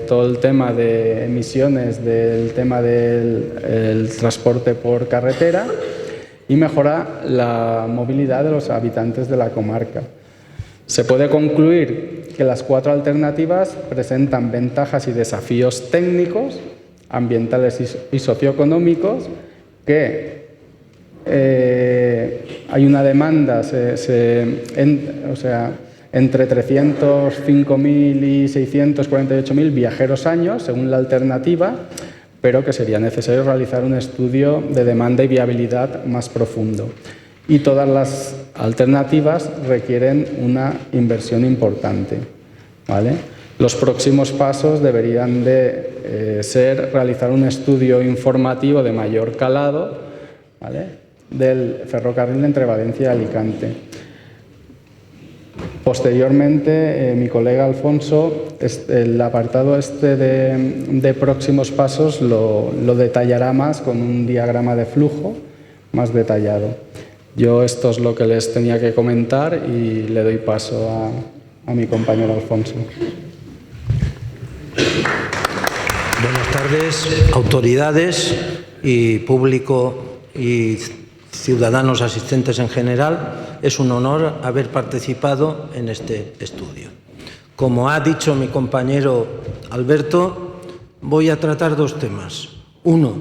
todo el tema de emisiones del tema del transporte por carretera y mejora la movilidad de los habitantes de la comarca. Se puede concluir que las 4 alternativas presentan ventajas y desafíos técnicos, ambientales y socioeconómicos que hay una demanda entre 305.000 y 648.000 viajeros años, según la alternativa, pero que sería necesario realizar un estudio de demanda y viabilidad más profundo. Y todas las alternativas requieren una inversión importante, ¿vale? Los próximos pasos deberían de realizar un estudio informativo de mayor calado, ¿vale?, del ferrocarril entre Valencia y Alicante. Posteriormente, mi colega Alfonso, el apartado de próximos pasos lo detallará más con un diagrama de flujo más detallado. Yo esto es lo que les tenía que comentar y le doy paso a mi compañero Alfonso. Buenas tardes, autoridades y público y ciudadanos asistentes en general. Es un honor haber participado en este estudio. Como ha dicho mi compañero Alberto, voy a tratar 2 temas. Uno,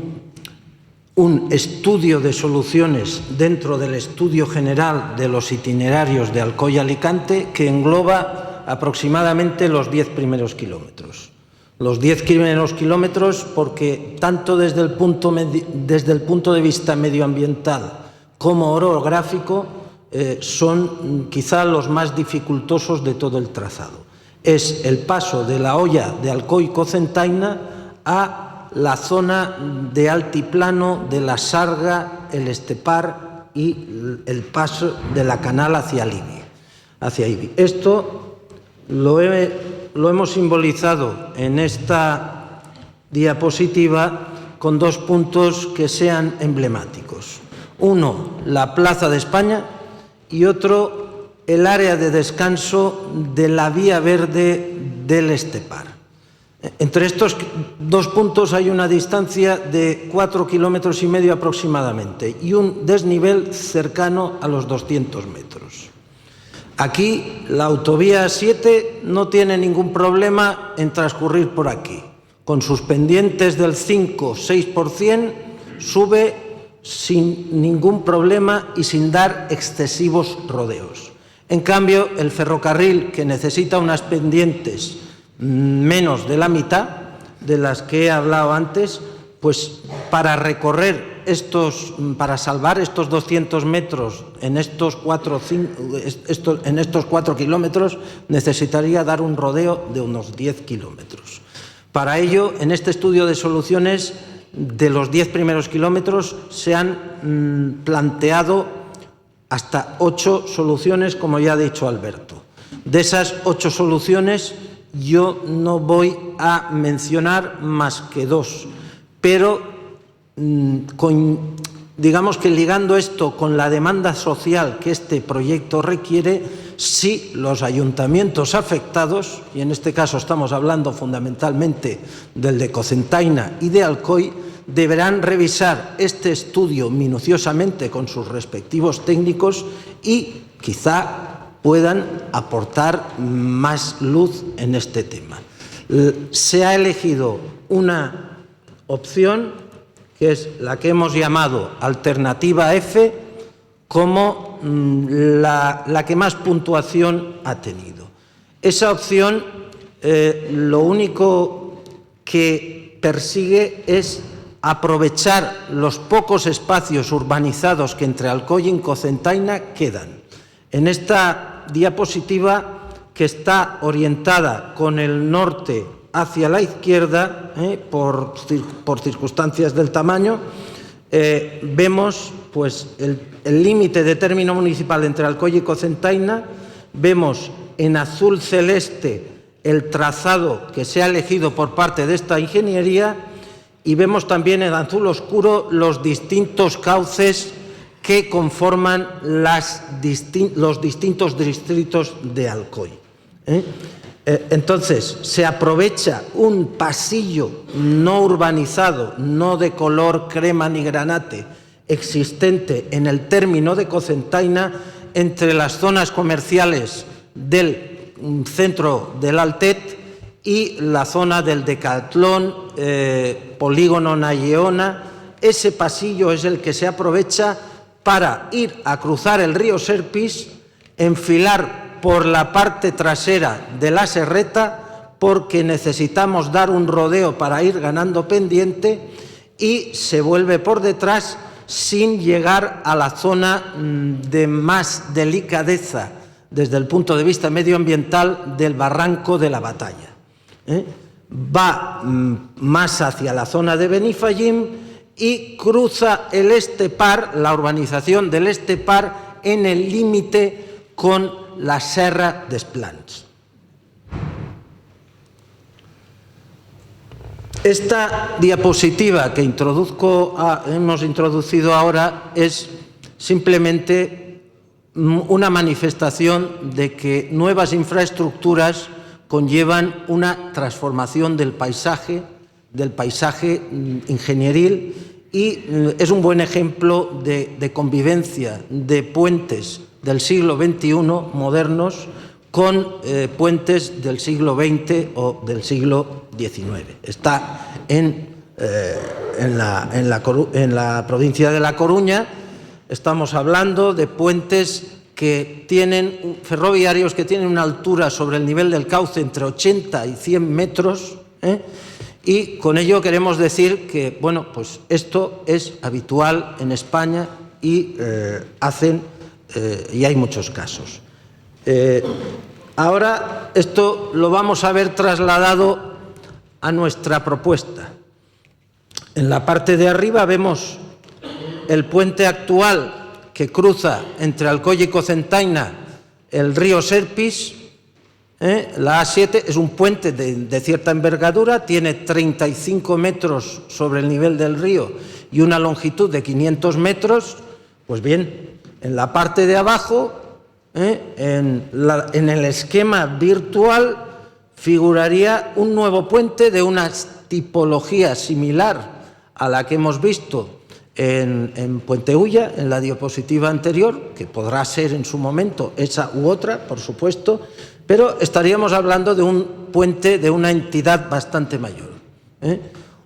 un estudio de soluciones dentro del estudio general de los itinerarios de Alcoy y Alicante que engloba aproximadamente los 10 primeros kilómetros. Los 10 primeros kilómetros porque tanto desde el punto de vista medioambiental como orográfico son quizá los más dificultosos de todo el trazado. Es el paso de la hoya de Alcoy-Cocentaina a la zona de altiplano de la Sarga, el Estepar y el paso de la Canal hacia Ibi. Esto lo hemos simbolizado en esta diapositiva con 2 puntos que sean emblemáticos. Uno, la Plaza de España y otro, el área de descanso de la Vía Verde del Estepar. Entre estos 2 puntos hay una distancia de 4,5 kilómetros aproximadamente y un desnivel cercano a los 200 metros. Aquí la autovía 7 no tiene ningún problema en transcurrir por aquí. Con sus pendientes del 5-6% sube sin ningún problema y sin dar excesivos rodeos. En cambio, el ferrocarril, que necesita unas pendientes menos de la mitad de las que he hablado antes, pues para salvar estos 200 metros en estos 4 kilómetros necesitaría dar un rodeo de unos 10 kilómetros. Para ello, en este estudio de soluciones de los 10 primeros kilómetros se han planteado hasta 8 soluciones, como ya ha dicho Alberto. De esas 8 soluciones yo no voy a mencionar más que 2, pero digamos que ligando esto con la demanda social que este proyecto requiere, si los ayuntamientos afectados, y en este caso estamos hablando fundamentalmente del de Cocentaina y de Alcoy, deberán revisar este estudio minuciosamente con sus respectivos técnicos y quizá puedan aportar más luz en este tema. Se ha elegido una opción que es la que hemos llamado alternativa F como la que más puntuación ha tenido. Esa opción lo único que persigue es aprovechar los pocos espacios urbanizados que entre Alcoy y Cocentaina quedan. En esta diapositiva, que está orientada con el norte hacia la izquierda, por circunstancias del tamaño, vemos pues, el límite de término municipal entre Alcoy y Cocentaina, vemos en azul celeste el trazado que se ha elegido por parte de esta ingeniería y vemos también en azul oscuro los distintos cauces que conforman los distintos distritos de Alcoy. Entonces, se aprovecha un pasillo no urbanizado, no de color crema ni granate, existente en el término de Cocentaina entre las zonas comerciales del centro del Altet y la zona del Decatlón, Polígono Nalleona. Ese pasillo es el que se aprovecha para ir a cruzar el río Serpis, enfilar por la parte trasera de la serreta, porque necesitamos dar un rodeo para ir ganando pendiente, y se vuelve por detrás sin llegar a la zona de más delicadeza desde el punto de vista medioambiental del Barranco de la Batalla. Va más hacia la zona de Benifallim y cruza el Estepar, la urbanización del Estepar, en el límite con la Serra d'Esplans. Esta diapositiva que hemos introducido ahora es simplemente una manifestación de que nuevas infraestructuras conllevan una transformación del paisaje ingenieril, y es un buen ejemplo de convivencia de puentes del siglo XXI modernos con puentes del siglo XX o del siglo XIX. Está en la provincia de La Coruña. Estamos hablando de puentes ferroviarios que tienen una altura sobre el nivel del cauce entre 80 y 100 metros, y con ello queremos decir que, bueno, pues esto es habitual en España y hay muchos casos. Ahora esto lo vamos a ver trasladado a nuestra propuesta. En la parte de arriba vemos el puente actual que cruza entre Alcoy y Cocentaina el río Serpis. La A7 es un puente de cierta envergadura, tiene 35 metros sobre el nivel del río y una longitud de 500 metros. Pues bien, en la parte de abajo, en el esquema virtual, figuraría un nuevo puente de una tipología similar a la que hemos visto en Puente Ulla, en la diapositiva anterior, que podrá ser en su momento esa u otra, por supuesto, pero estaríamos hablando de un puente de una entidad bastante mayor.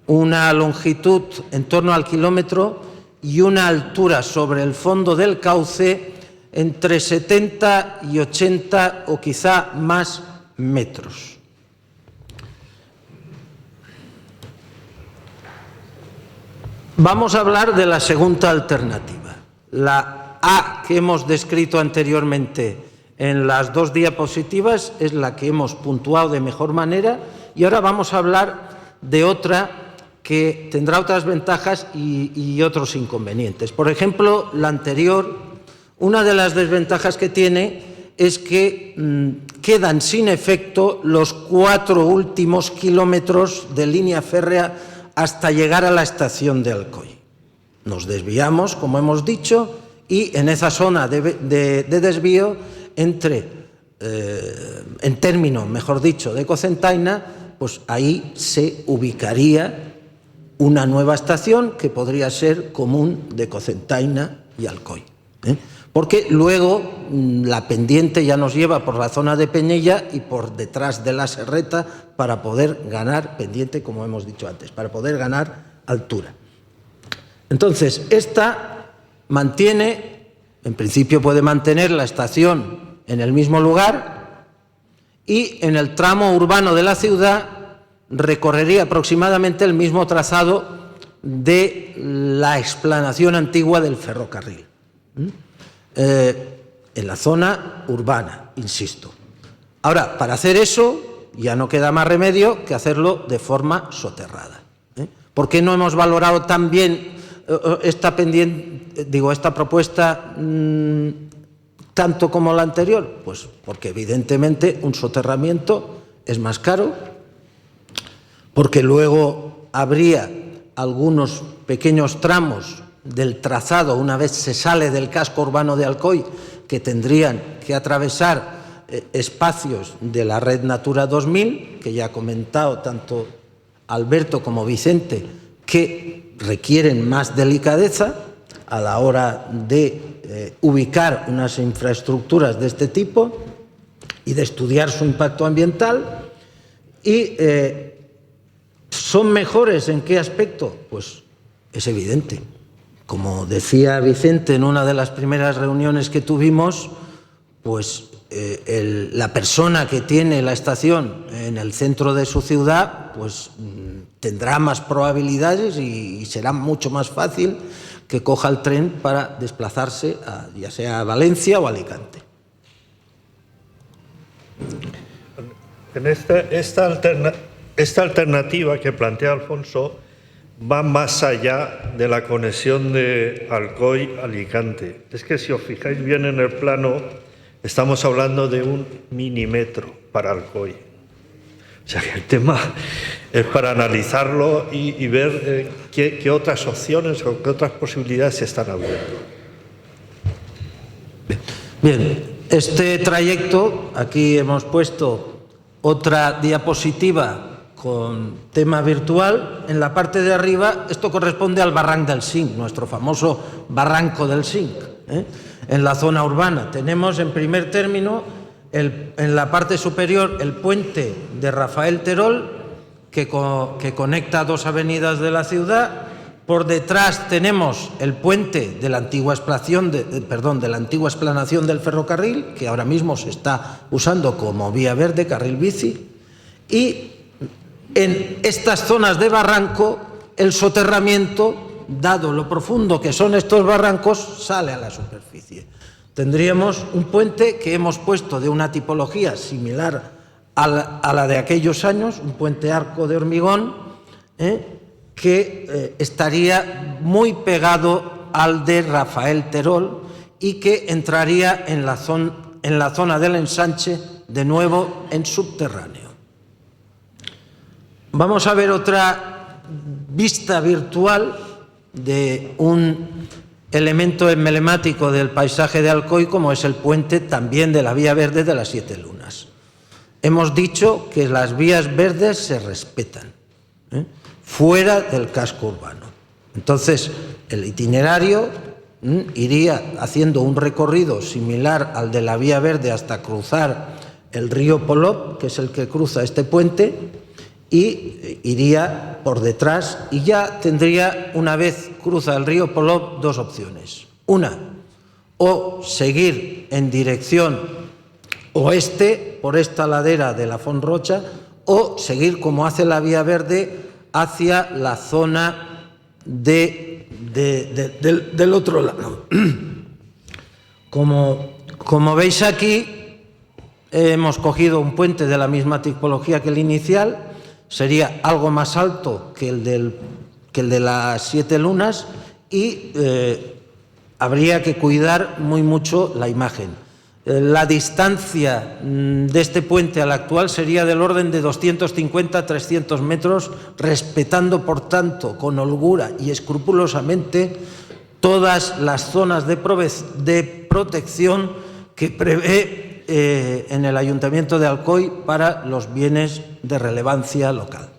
Una longitud en torno al kilómetro y una altura sobre el fondo del cauce entre 70 y 80 o quizá más metros. Vamos a hablar de la segunda alternativa. La A que hemos descrito anteriormente en las dos diapositivas es la que hemos puntuado de mejor manera, y ahora vamos a hablar de otra que tendrá otras ventajas y otros inconvenientes. Por ejemplo, la anterior, una de las desventajas que tiene es que quedan sin efecto los 4 últimos kilómetros de línea férrea hasta llegar a la estación de Alcoy. Nos desviamos, como hemos dicho, y en esa zona de desvío en término, mejor dicho, de Cocentaina, pues ahí se ubicaría una nueva estación que podría ser común de Cocentaina y Alcoy. Porque luego la pendiente ya nos lleva por la zona de Peñella y por detrás de la serreta para poder ganar pendiente, como hemos dicho antes, para poder ganar altura. Entonces, esta mantiene, en principio puede mantener la estación en el mismo lugar, y en el tramo urbano de la ciudad recorrería aproximadamente el mismo trazado de la explanación antigua del ferrocarril. En la zona urbana, insisto. Ahora, para hacer eso ya no queda más remedio que hacerlo de forma soterrada. ¿Por qué no hemos valorado tan bien esta propuesta tanto como la anterior? Pues porque evidentemente un soterramiento es más caro, porque luego habría algunos pequeños tramos del trazado, una vez se sale del casco urbano de Alcoy, que tendrían que atravesar espacios de la red Natura 2000, que ya ha comentado tanto Alberto como Vicente, que requieren más delicadeza a la hora de ubicar unas infraestructuras de este tipo y de estudiar su impacto ambiental. ¿Y son mejores en qué aspecto? Pues es evidente. Como decía Vicente en una de las primeras reuniones que tuvimos, pues la persona que tiene la estación en el centro de su ciudad, pues tendrá más probabilidades y será mucho más fácil que coja el tren para desplazarse ya sea a Valencia o a Alicante. En esta alternativa que plantea Alfonso va más allá de la conexión de Alcoy-Alicante. Es que si os fijáis bien en el plano, estamos hablando de un milímetro para Alcoy. O sea que el tema es para analizarlo y ver qué otras opciones o qué otras posibilidades se están abriendo. Bien, este trayecto, aquí hemos puesto otra diapositiva con tema virtual. En la parte de arriba, esto corresponde al Barranc del Cinc, nuestro famoso Barranco del Cinc, en la zona urbana. Tenemos en primer término, en la parte superior, el puente de Rafael Terol, que conecta dos avenidas de la ciudad. Por detrás tenemos el puente de la antigua explanación del ferrocarril, que ahora mismo se está usando como vía verde, carril bici. Y en estas zonas de barranco, el soterramiento, dado lo profundo que son estos barrancos, sale a la superficie. Tendríamos un puente que hemos puesto de una tipología similar a la de aquellos años, un puente arco de hormigón, que estaría muy pegado al de Rafael Terol y que entraría en la zona del ensanche, de nuevo en subterráneo. Vamos a ver otra vista virtual de un elemento emblemático del paisaje de Alcoy, como es el puente también de la Vía Verde de las Siete Lunas. Hemos dicho que las vías verdes se respetan, fuera del casco urbano. Entonces, el itinerario iría haciendo un recorrido similar al de la Vía Verde hasta cruzar el río Polop, que es el que cruza este puente, y iría por detrás y ya tendría, una vez cruza el río Polop, dos opciones. Una, o seguir en dirección oeste por esta ladera de la Font Rocha, o seguir como hace la Vía Verde hacia la zona del otro lado. Como veis aquí, hemos cogido un puente de la misma tipología que el inicial. Sería algo más alto que el de las Siete Lunas y habría que cuidar muy mucho la imagen. La distancia de este puente al actual sería del orden de 250 a 300 metros, respetando, por tanto, con holgura y escrupulosamente todas las zonas de protección que prevé en el Ayuntamiento de Alcoy para los bienes de relevancia local.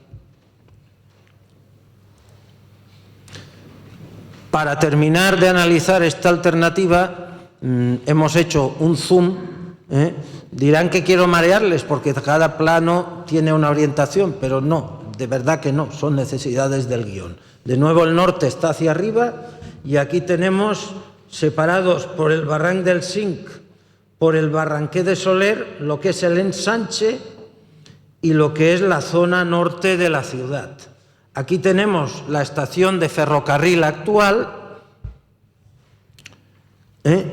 Para terminar de analizar esta alternativa, hemos hecho un zoom. Dirán que quiero marearles porque cada plano tiene una orientación, pero no, de verdad que no, son necesidades del guión. De nuevo, el norte está hacia arriba y aquí tenemos, separados por el Barranc del Cinc, por el Barranquer de Soler, lo que es el ensanche y lo que es la zona norte de la ciudad. aquí tenemos la estación de ferrocarril actual,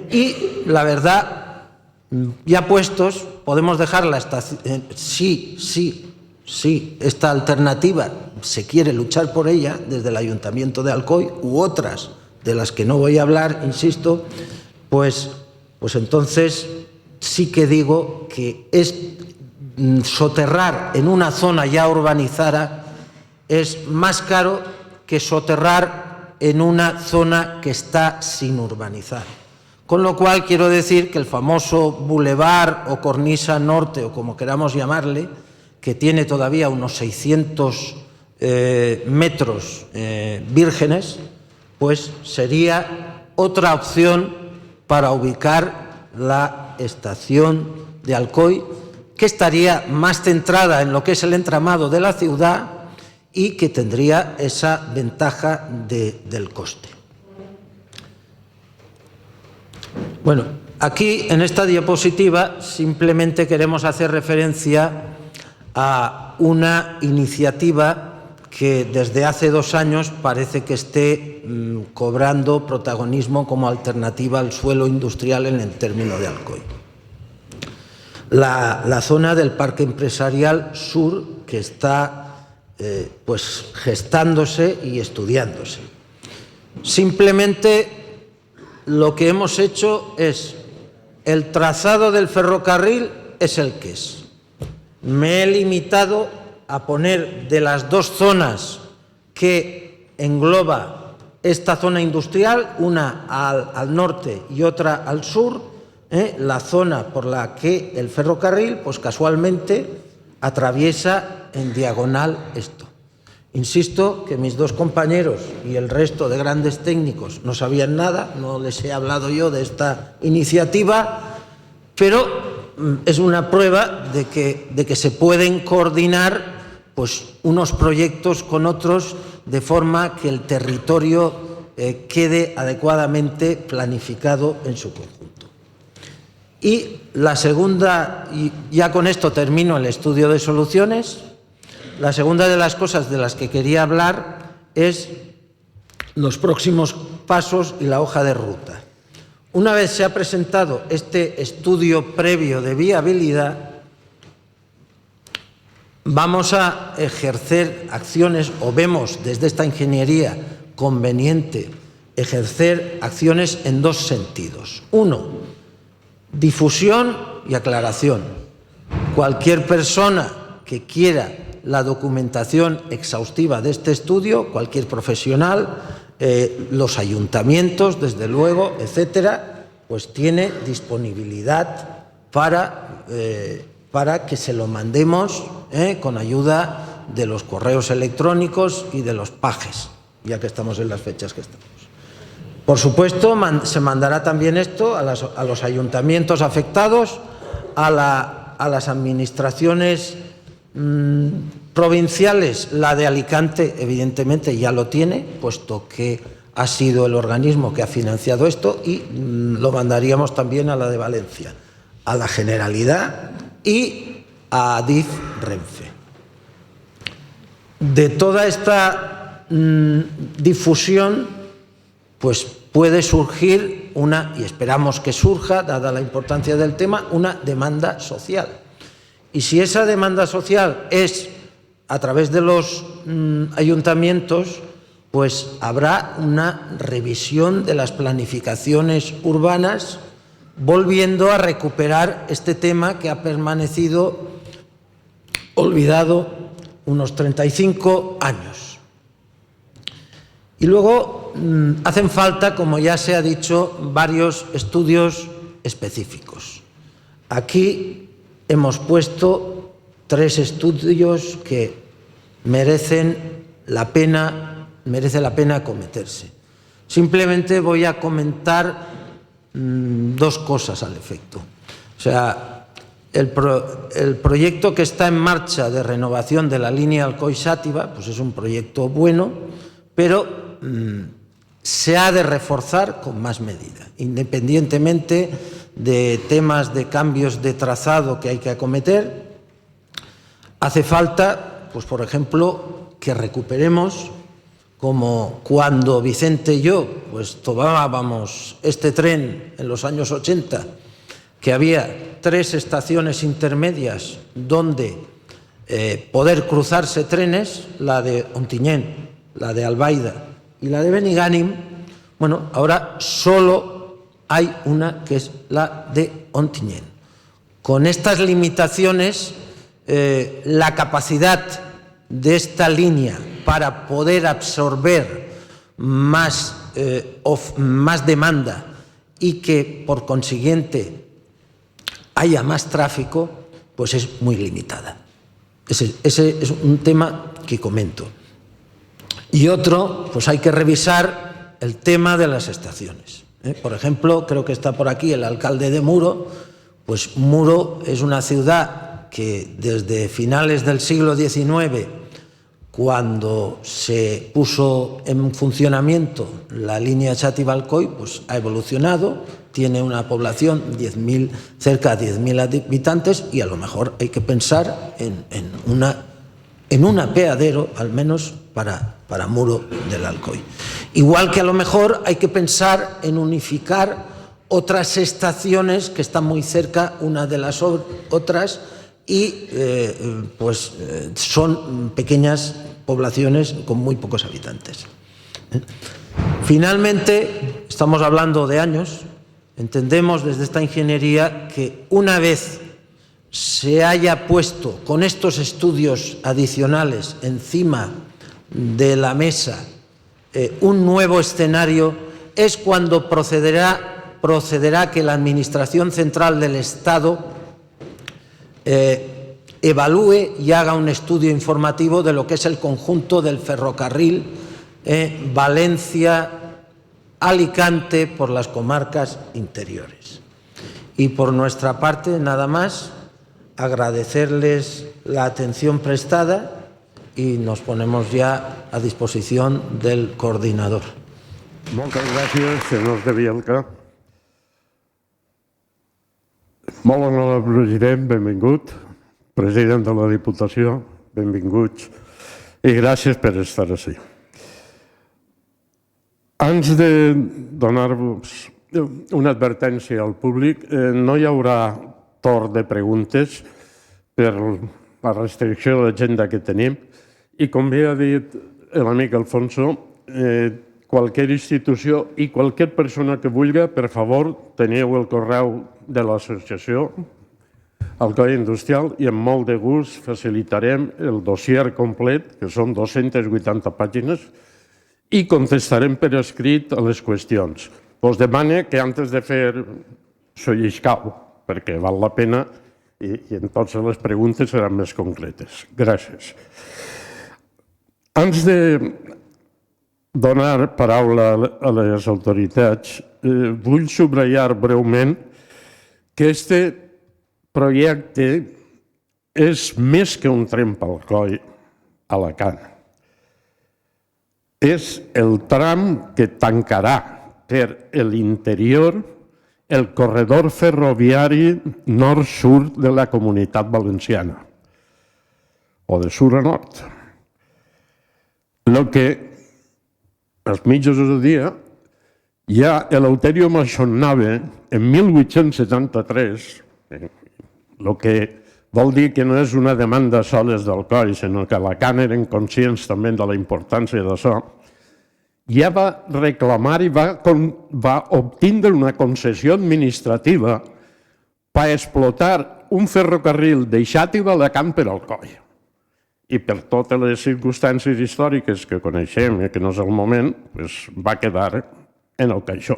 y la verdad, ya puestos, podemos dejar la estación. Sí, esta alternativa se quiere luchar por ella desde el Ayuntamiento de Alcoy u otras de las que no voy a hablar, insisto, pues entonces sí que digo que es soterrar en una zona ya urbanizada es más caro que soterrar en una zona que está sin urbanizar. Con lo cual quiero decir que el famoso Boulevard o Cornisa Norte, o como queramos llamarle, que tiene todavía unos 600 metros vírgenes, pues sería otra opción para ubicar la estación de Alcoy, que estaría más centrada en lo que es el entramado de la ciudad y que tendría esa ventaja del coste. Bueno, aquí en esta diapositiva simplemente queremos hacer referencia a una iniciativa que desde hace 2 años parece que esté cobrando protagonismo como alternativa al suelo industrial en el término de Alcoy. La zona del Parque Empresarial Sur, que está pues gestándose y estudiándose. Simplemente lo que hemos hecho es, el trazado del ferrocarril es el que es. Me he limitado a poner de las 2 zonas que engloba esta zona industrial, una al norte y otra al sur, la zona por la que el ferrocarril, pues casualmente, atraviesa en diagonal esto. Insisto que mis 2 compañeros y el resto de grandes técnicos no sabían nada, no les he hablado yo de esta iniciativa, pero es una prueba de que se pueden coordinar pues, unos proyectos con otros de forma que el territorio quede adecuadamente planificado en su conjunto. Y la segunda, y ya con esto termino el estudio de soluciones, la segunda de las cosas de las que quería hablar es los próximos pasos y la hoja de ruta. Una vez se ha presentado este estudio previo de viabilidad, vamos a ejercer acciones, o vemos desde esta ingeniería conveniente ejercer acciones en 2 sentidos. 1, difusión y aclaración. Cualquier persona que quiera la documentación exhaustiva de este estudio, cualquier profesional, los ayuntamientos, desde luego, etcétera, pues tiene disponibilidad para que se lo mandemos con ayuda de los correos electrónicos y de los pages, ya que estamos en las fechas que estamos. Por supuesto, se mandará también esto a los ayuntamientos afectados, a las administraciones provinciales. La de Alicante evidentemente ya lo tiene, puesto que ha sido el organismo que ha financiado esto, y lo mandaríamos también a la de Valencia, a la Generalidad y a Adif Renfe. De toda esta difusión pues puede surgir y esperamos que surja, dada la importancia del tema, una demanda social. Y si esa demanda social es a través de los ayuntamientos, pues habrá una revisión de las planificaciones urbanas, volviendo a recuperar este tema que ha permanecido olvidado unos 35 años. Y luego hacen falta, como ya se ha dicho, varios estudios específicos. Aquí hemos puesto 3 estudios que merece la pena acometerse. Simplemente voy a comentar 2 cosas al efecto. O sea, el proyecto que está en marcha de renovación de la línea Alcoy-Xàtiva, pues es un proyecto bueno, pero se ha de reforzar con más medida, independientemente de temas de cambios de trazado que hay que acometer. Hace falta, pues por ejemplo, que recuperemos, como cuando Vicente y yo pues tomábamos este tren en los años 80, que había 3 estaciones intermedias donde poder cruzarse trenes, la de Ontinyent, la de Albaida y la de Benigànim. Bueno, ahora solo hay una, que es la de Ontinyent. Con estas limitaciones, la capacidad de esta línea para poder absorber más demanda y que por consiguiente haya más tráfico, pues es muy limitada. Ese es un tema que comento. Y otro, pues hay que revisar el tema de las estaciones. Por ejemplo, creo que está por aquí el alcalde de Muro. Pues Muro es una ciudad que desde finales del siglo XIX, cuando se puso en funcionamiento la línea Xàtiva-Alcoi, pues ha evolucionado, tiene una población cerca de 10.000 habitantes, y a lo mejor hay que pensar en un apeadero, al menos para Muro del Alcoi. Igual que a lo mejor hay que pensar en unificar otras estaciones que están muy cerca una de las otras y son pequeñas poblaciones con muy pocos habitantes. Finalmente, estamos hablando de años. Entendemos desde esta ingeniería que una vez se haya puesto con estos estudios adicionales encima de la mesa un nuevo escenario, es cuando procederá que la Administración Central del Estado evalúe y haga un estudio informativo de lo que es el conjunto del ferrocarril Valencia-Alicante por las comarcas interiores. Y por nuestra parte, nada más, agradecerles la atención prestada y nos ponemos ya a disposición del coordinador. Moltes gràcies, senyor de Bielka. Molt honorable president, benvingut. President de la Diputació, benvinguts. I gràcies per estar ací. Abans de donar-vos una advertència al públic, no hi haurà torn de preguntes per la restricció d'agenda que tenim. I com bé ha dit l'amic Alfonso, qualsevol institució i qualsevol persona que vulgui, per favor, teniu el correu de l'associació Alcoi Industrial i amb molt de gust facilitarem el dossier complet, que són 280 pàgines, i contestarem per escrit a les qüestions. Us demano que antes de fer s'ho lliscau, perquè val la pena i en totes les preguntes seran més concretes. Gràcies. Abans de donar paraula a les autoritats, vull subratllar breument que este projecte és més que un tren pel Alcoi a Alacant. És el tram que tancarà per l'interior el corredor ferroviari nord-sud de la Comunitat Valenciana, o de sud a nord. El que als mitjans del dia ja l'Eleuterio Massonnave en 1873, el que vol dir que no és una demanda sols d'Alcoi, sinó que a Alacant eren conscients també de la importància d'això, ja va reclamar i va obtindre una concessió administrativa per explotar un ferrocarril de Xàtiva a Alacant per Alcoi. I per totes les circumstàncies històriques que coneixem i que no és el moment, va quedar en el caixó.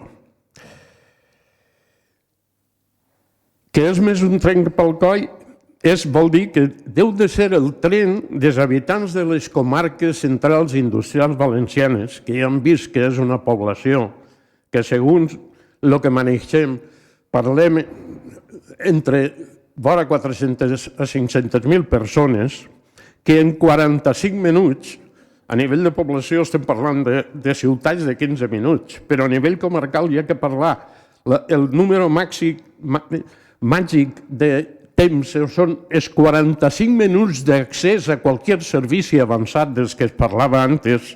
Que és més un tren per Alcoi vol dir que deu de ser el tren dels habitants de les comarques centrals industrials valencianes, que ja hem vist que és una població que, segons el que manegem, parlem entre vora 400 a 500.000 persones, que en 45 minuts, a nivell de població estem parlant de ciutats de 15 minuts, però a nivell comarcal hi ha que parlar el número màgic de temps, són els 45 minuts d'accés a qualsevol servici avançat dels que es parlava antes,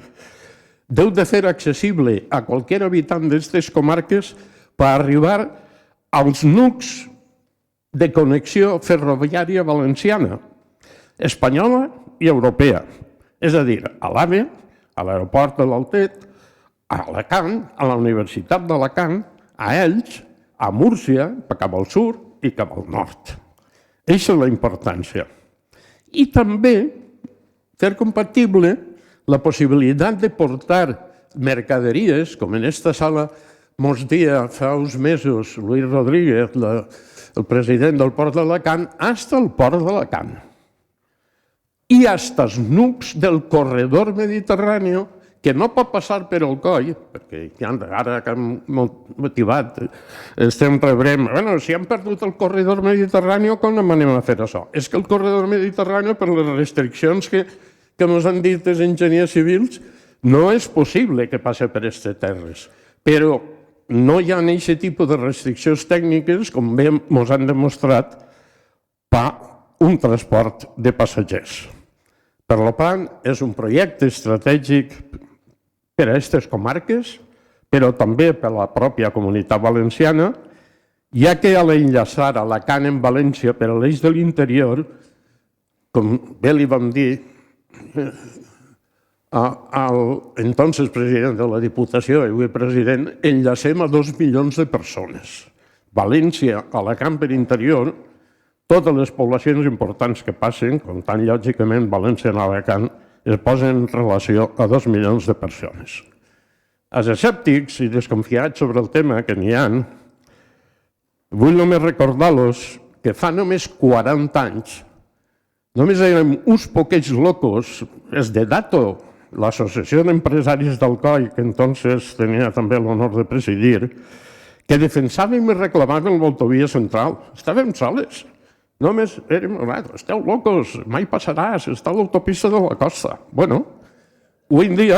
deu de fer accessible a qualsevol habitant d'aquestes comarques per arribar als nucs de connexió ferroviària valenciana, espanyola i europea. És a dir, a l'AVE, a l'aeroport de l'Altet, a Alacant, a la Universitat d'Alacant, a Elx, a Múrcia, cap al sud i cap al nord. Aquesta és la importància. I també fer compatible la possibilitat de portar mercaderies, com en aquesta sala mos dia fa uns mesos Luis Rodríguez, el president del Port d'Alacant, fins al Port d'Alacant i fins als nucs del corredor mediterrani, que no pot passar per Alcoi, perquè ara que hem motivat, rebrem, si han perdut el corredor mediterrani, com anem a fer això? És que el corredor mediterrani, per les restriccions que ens han dit els enginyers civils, no és possible que passi per aquestes terres. Però no hi ha aquest tipus de restriccions tècniques, com bé ens han demostrat, per un transport de passatgers. Per tant, és un projecte estratègic per a aquestes comarques, però també per a la pròpia comunitat valenciana, ja que a l'enllaçar Alacant amb València per a l'eix de l'interior, com bé li vam dir al entonces president de la Diputació, i avui president, enllacem a 2 milions de persones. València, Alacant per interior, totes les poblacions importants que passen, comptant lògicament València i Alacant, es posen en relació a 2 milions de persones. Els escèptics i desconfiats sobre el tema que n'hi ha, vull només recordar-los que fa només 40 anys, només érem uns poquets locos, els de DATO, l'Associació d'Empresaris d'Alcoi, que entonces tenia també l'honor de presidir, que defensàvem i reclamàvem l'autovia central. Estàvem soles. Només érem, esteu locos, mai passaràs, està l'autopista de la costa. Bueno, avui en dia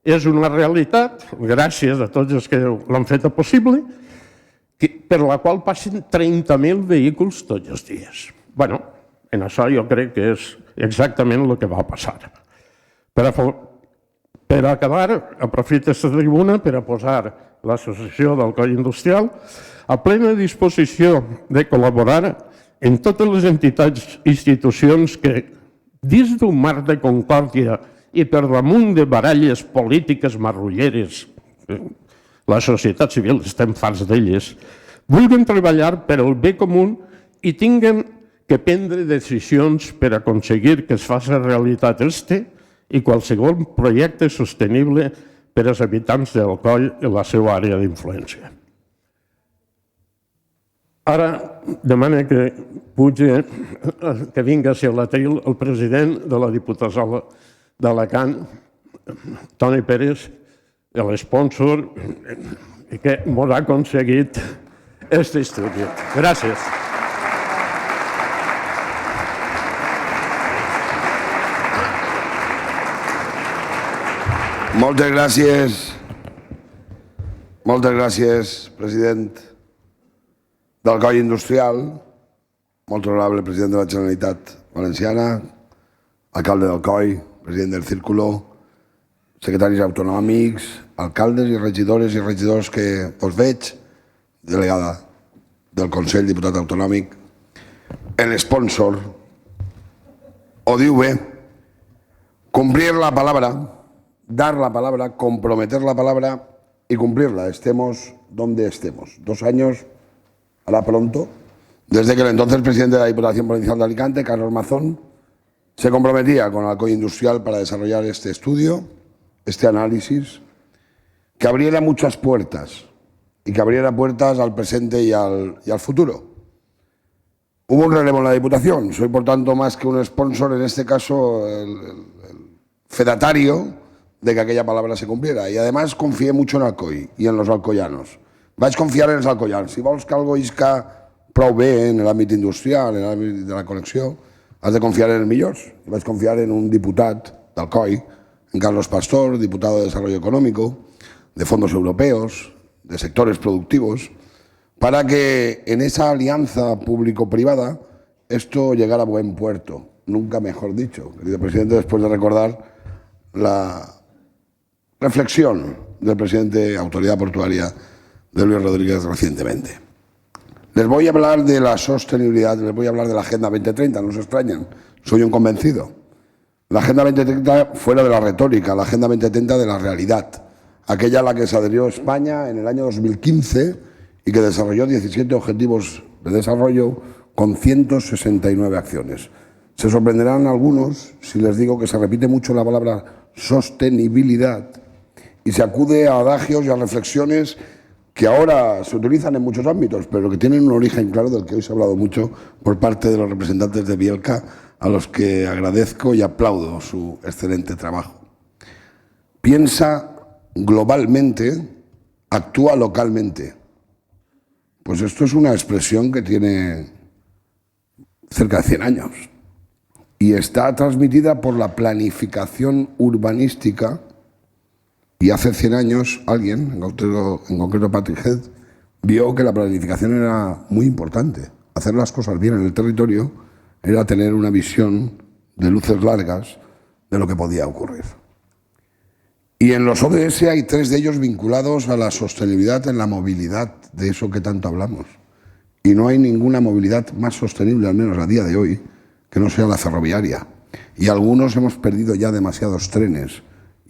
és una realitat, gràcies a tots els que l'han fet possible, per la qual passen 30.000 vehicles tots els dies. Bueno, en això jo crec que és exactament el que va passar. Per acabar, aprofito aquesta tribuna per a posar l'Associació d'Alcoi Industrial a plena disposició de col·laborar en totes les entitats i institucions que, dins d'un marc de concòrdia i per damunt de baralles polítiques marrulleres, la societat civil, estem farts d'elles, vulguin treballar per al bé comú i tinguen que prendre decisions per aconseguir que es faci realitat i qualsevol projecte sostenible per als habitants d'Alcoi i la seva àrea d'influència. Ara demana que pugi, que vingui a ser l'atril el president de la Diputació d'Alacant, Toni Pérez, l'espònsor que ens ha aconseguit aquest estudi. Gràcies. Moltes gràcies, president d'Alcoi Industrial, molt honorable president de la Generalitat Valenciana, alcalde d'Alcoi, president del Círculo, secretaris autonòmics, alcaldes i regidors que us veig, delegada del Consell, diputat autonòmic, l'espònsor, ho diu bé, cumplir la palabra, dar la palabra, comprometer la palabra y cumplirla. Estemos donde estemos. 2 años, hará pronto, desde que el entonces presidente de la Diputación Provincial de Alicante, Carlos Mazón, se comprometía con Alcoi Industrial para desarrollar este estudio, este análisis, que abriera muchas puertas y que abriera puertas al presente y al futuro. Hubo un relevo en la Diputación. Soy, por tanto, más que un sponsor, en este caso, el fedatario de que aquella palabra se cumpliera. Y además confié mucho en Alcoi y en los alcoyanos. Vaig confiar en els alcoyans. Si vols que algo isca prou bé en l'àmbit industrial, en l'àmbit de la connexió, has de confiar en els millors. I vaig confiar en un diputat d'Alcoi, en Carlos Pastor, diputado de Desarrollo Económico, de fondos europeos, de sectores productivos, para que en esa alianza público-privada esto llegara a buen puerto. Nunca mejor dicho, querido presidente, después de recordar la reflexión del presidente Autoridad Portuaria de Luis Rodríguez recientemente. Les voy a hablar de la sostenibilidad, les voy a hablar de la Agenda 2030, no se extrañen, soy un convencido. La Agenda 2030 fuera de la retórica, la Agenda 2030 de la realidad, aquella a la que se adherió España en el año 2015 y que desarrolló 17 objetivos de desarrollo con 169 acciones. Se sorprenderán algunos si les digo que se repite mucho la palabra sostenibilidad y se acude a adagios y a reflexiones que ahora se utilizan en muchos ámbitos, pero que tienen un origen claro del que hoy se ha hablado mucho por parte de los representantes de Bielka, a los que agradezco y aplaudo su excelente trabajo. Piensa globalmente, actúa localmente. Pues esto es una expresión que tiene cerca de 100 años y está transmitida por la planificación urbanística. Y hace 100 años alguien, en concreto Patrick Head, vio que la planificación era muy importante. Hacer las cosas bien en el territorio era tener una visión de luces largas de lo que podía ocurrir. Y en los ODS hay 3 de ellos vinculados a la sostenibilidad en la movilidad, de eso que tanto hablamos. Y no hay ninguna movilidad más sostenible, al menos a día de hoy, que no sea la ferroviaria. Y algunos hemos perdido ya demasiados trenes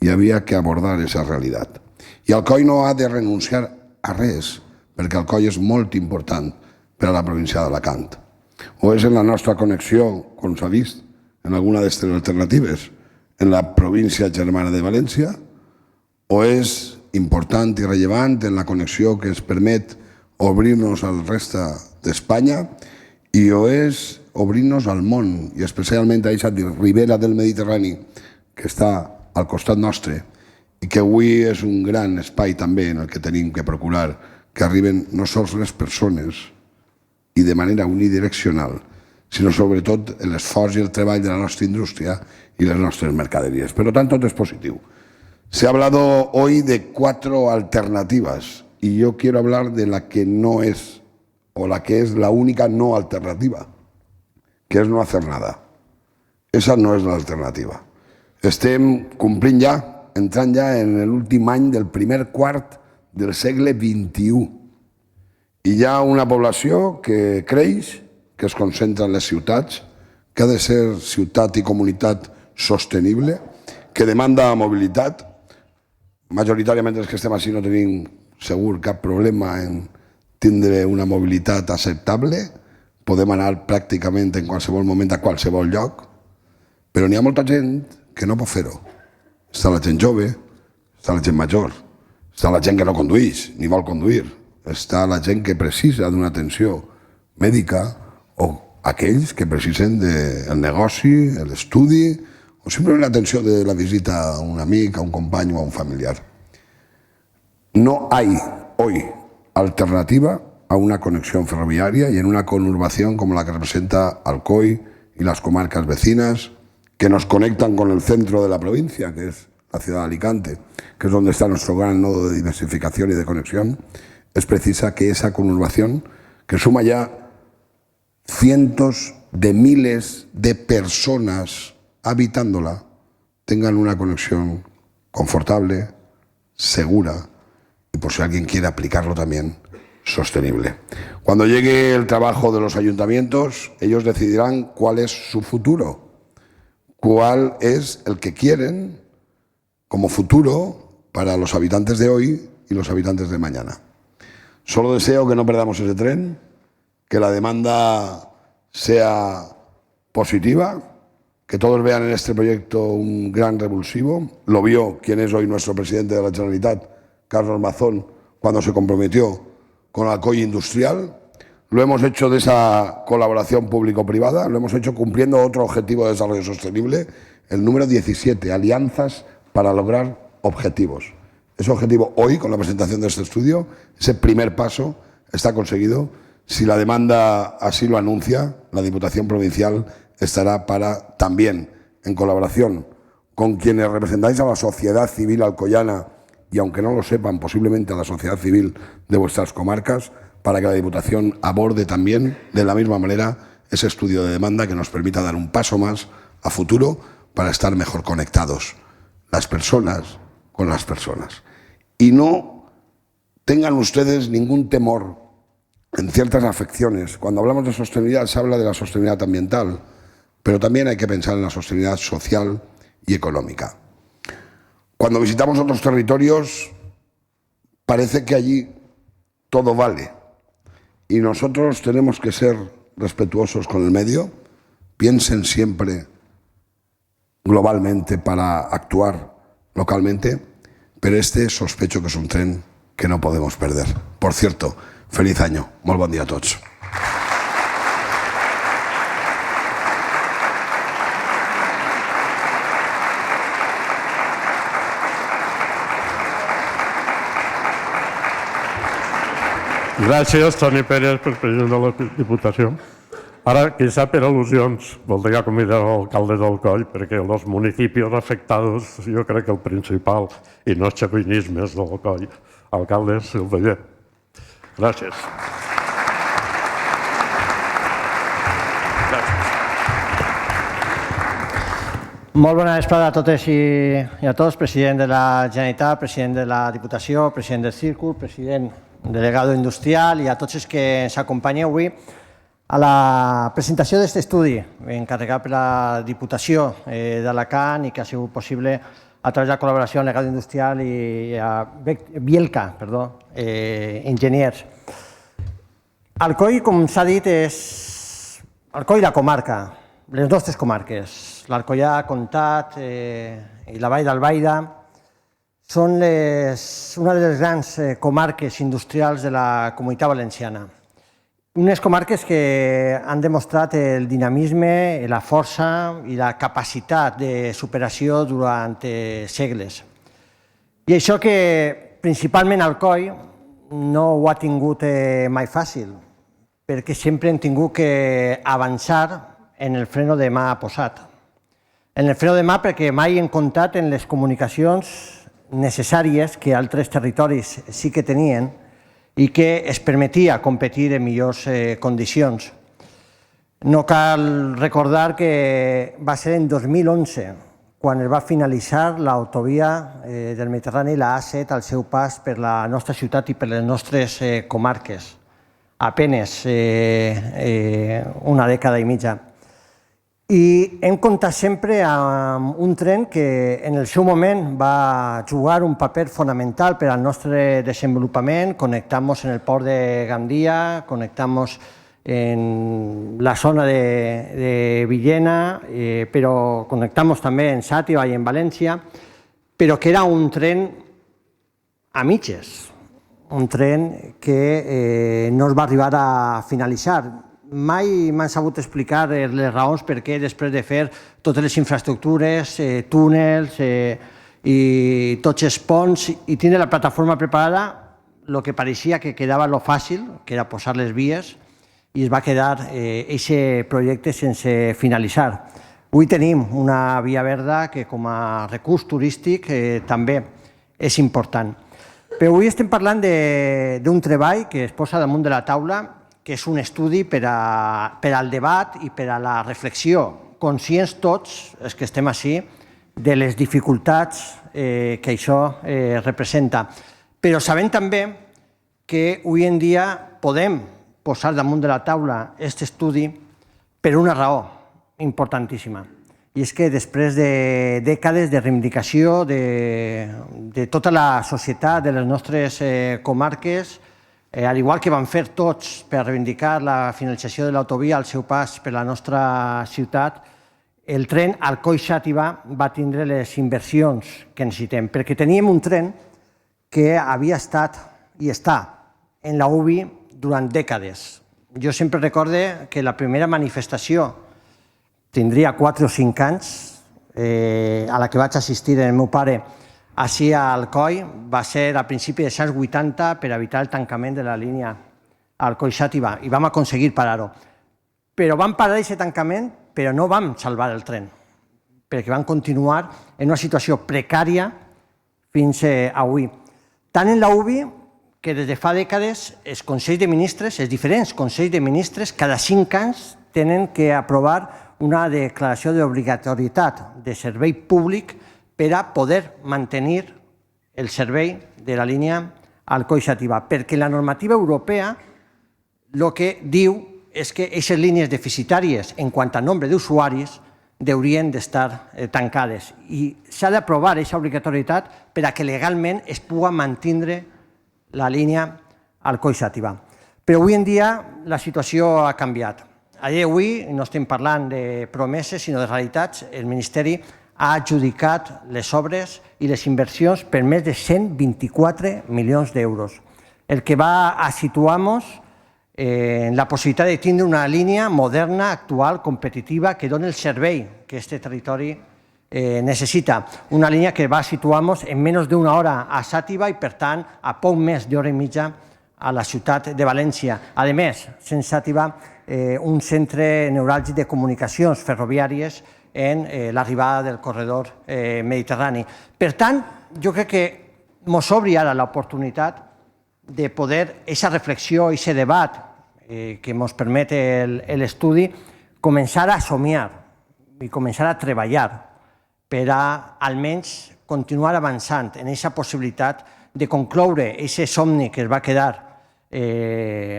i havia que abordar aquesta realitat. I el COI no ha de renunciar a res, perquè el COI és molt important per a la província d'Alacant. O és en la nostra connexió, com s'ha vist, en alguna d'aquestes alternatives, en la província germana de València, o és important i rellevant en la connexió que ens permet obrir-nos al resta d'Espanya i o és obrir-nos al món, i especialment a aquesta ribera del Mediterrani que està al costat nostre i que avui és un gran espai també en el que tenim que procurar que arriben no sols les persones i de manera unidireccional, sinó sobretot l'esforç i el treball de la nostra indústria y las nuestras mercaderías. Pero tanto es positivo. Se ha hablado hoy de 4 alternativas y yo quiero hablar de la que no es, o la que es la única no alternativa, que és no hacer nada. Esa no és l'alternativa. Estem complint ja, entrant ja en l'últim any del primer quart del segle XXI. I hi ha una població que creix, que es concentra en les ciutats, que ha de ser ciutat i comunitat sostenible, que demanda mobilitat. Majoritàriament els que estem així no tenim segur cap problema en tindre una mobilitat acceptable. Podem anar pràcticament en qualsevol moment a qualsevol lloc, però n'hi ha molta gent que no pot fer-ho. Està la gent jove, està la gent major, està la gent que no condueix ni vol conduir, està la gent que precisa d'una atenció mèdica o aquells que precisen del negoci, l'estudi o simplement l'atenció de la visita a un amic, a un company o a un familiar. No hay hoy alternativa a una conexión ferroviaria y en una conurbación como la que representa Alcoy y las comarcas vecinas que nos conectan con el centro de la provincia, que es la ciudad de Alicante, que es donde está nuestro gran nodo de diversificación y de conexión. Es precisa que esa conurbación, que suma ya cientos de miles de personas habitándola, tengan una conexión confortable, segura y, por si alguien quiere aplicarlo también, sostenible. Cuando llegue el trabajo de los ayuntamientos, ellos decidirán cuál es su futuro, cuál es el que quieren como futuro para los habitantes de hoy y los habitantes de mañana. Solo deseo que no perdamos ese tren, que la demanda sea positiva, que todos vean en este proyecto un gran revulsivo. Lo vio quien es hoy nuestro presidente de la Generalitat, Carlos Mazón, cuando se comprometió con Alcoy Industrial. Lo hemos hecho de esa colaboración público-privada, lo hemos hecho cumpliendo otro objetivo de desarrollo sostenible, el número 17, alianzas para lograr objetivos. Ese objetivo hoy, con la presentación de este estudio, ese primer paso está conseguido. Si la demanda así lo anuncia, la Diputación Provincial estará para también, en colaboración con quienes representáis a la sociedad civil alcoyana y, aunque no lo sepan, posiblemente a la sociedad civil de vuestras comarcas, para que la Diputación aborde también de la misma manera ese estudio de demanda que nos permita dar un paso más a futuro para estar mejor conectados las personas con las personas. Y no tengan ustedes ningún temor en ciertas afecciones. Cuando hablamos de sostenibilidad se habla de la sostenibilidad ambiental, pero también hay que pensar en la sostenibilidad social y económica. Cuando visitamos otros territorios parece que allí todo vale y nosotros tenemos que ser respetuosos con el medio. Piensen siempre globalmente para actuar localmente, pero este sospecho que es un tren que no podemos perder. Por cierto, feliz año. Molt bon dia a tots. Gràcies, Toni Pérez, president de la Diputació. Ara, quizá per al·lusions, voldria convidar l'alcalde d'Alcoi, perquè els municipis afectados, jo crec que el principal, i no és xavinisme, és d'Alcoi. Alcalde, si el veiem. Gràcies. Molt bona vesprada a totes i a tots, president de la Generalitat, president de la Diputació, president del Círcul, president delegado industrial i a tots els que ens acompanyeu avui a la presentació d'aquest estudi encarregat per la Diputació d'Alacant i que ha sigut possible a través de la col·laboració amb Legado Industrial i Bielka, enginyers. Alcoi, com s'ha dit, és Alcoi i la comarca, les nostres comarques, l'Alcoià, Comtat i la Vall d'Albaida, són una de les grans comarques industrials de la Comunitat Valenciana. Unes comarques que han demostrat el dinamisme, la força i la capacitat de superació durant segles. I això que principalment Alcoi no ho ha tingut mai fàcil, perquè sempre hem tingut que avançar en el freno de mà posat. En el freno de mà perquè mai hem comptat en les comunicacions necessàries que altres territoris sí que tenien i que es permetia competir en millors condicions. No cal recordar que va ser en 2011 quan es va finalitzar l'autovia del Mediterrani, la A7, al seu pas per la nostra ciutat i per les nostres comarques. Apenes una dècada i mitja. I hem comptat sempre amb un tren que en el seu moment va jugar un paper fonamental per al nostre desenvolupament. Connectamos en el port de Gandia, connectamos en la zona de Villena, però connectamos també en Xàtiva i en València, però que era un tren a mitges, un tren que no es va arribar a finalitzar. Mai m'han sabut explicar les raons per què després de fer totes les infraestructures, túnels i tots els ponts i tindre la plataforma preparada, el que pareixia que quedava lo fàcil, que era posar les vies, i es va quedar aquest projecte sense finalitzar. Avui tenim una via verda que com a recurs turístic també és important. Però avui estem parlant d'un treball que es posa damunt de la taula, que és un estudi per al debat i per a la reflexió, conscients tots els que estem així de les dificultats que això representa. Però sabem també que avui en dia podem posar damunt de la taula aquest estudi per una raó importantíssima. I és que després de dècades de reivindicació de tota la societat, de les nostres comarques, al igual que van fer tots per reivindicar la finalització de l'autovia al seu pas per la nostra ciutat, el tren Alcoi-Xàtiva va tindre les inversions que necessitem, perquè teníem un tren que havia estat i està en la UBI durant dècades. Jo sempre recorde que la primera manifestació tindria 4 o 5 anys, a la que vaig assistir amb el meu pare així a Alcoi, va ser a principi dels anys 80 per evitar el tancament de la línia Alcoi-Xàtiva i vam aconseguir parar-ho. Però vam parar aquest tancament, però no vam salvar el tren, perquè vam continuar en una situació precària fins avui. Tant en la UBI que des de fa dècades els Consells de Ministres, els diferents Consells de Ministres, cada 5 anys tenen que aprovar una declaració d'obligatorietat de servei públic per a poder mantenir el servei de la línia Alcoi-Xàtiva, perquè la normativa europea el que diu és que aquestes línies deficitàries en quant a nombre d'usuaris haurien d'estar tancades i s'ha d'aprovar aquesta obligatorietat per a que legalment es pugui mantenir la línia Alcoi-Xàtiva. Però avui en dia la situació ha canviat. A dia d'avui no estem parlant de promeses sinó de realitats. El Ministeri ha adjudicat les obres i les inversions per més de 124 milions d'euros, el que va a situar-nos en la possibilitat de tindre una línia moderna, actual, competitiva, que doni el servei que aquest territori necessita. Una línia que va a situar-nos en menys d'una hora a Xàtiva i, per tant, a poc més d'hora i mitja a la ciutat de València. A més, sent Xàtiva un centre neuràlgic de comunicacions ferroviàries en l'arribada del corredor mediterrani. Per tant, jo crec que ens obri ara l'oportunitat de poder, aquesta reflexió, aquest debat que ens permet l'estudi, començar a somiar i començar a treballar per a, almenys, continuar avançant en aquesta possibilitat de concloure aquest somni que es va quedar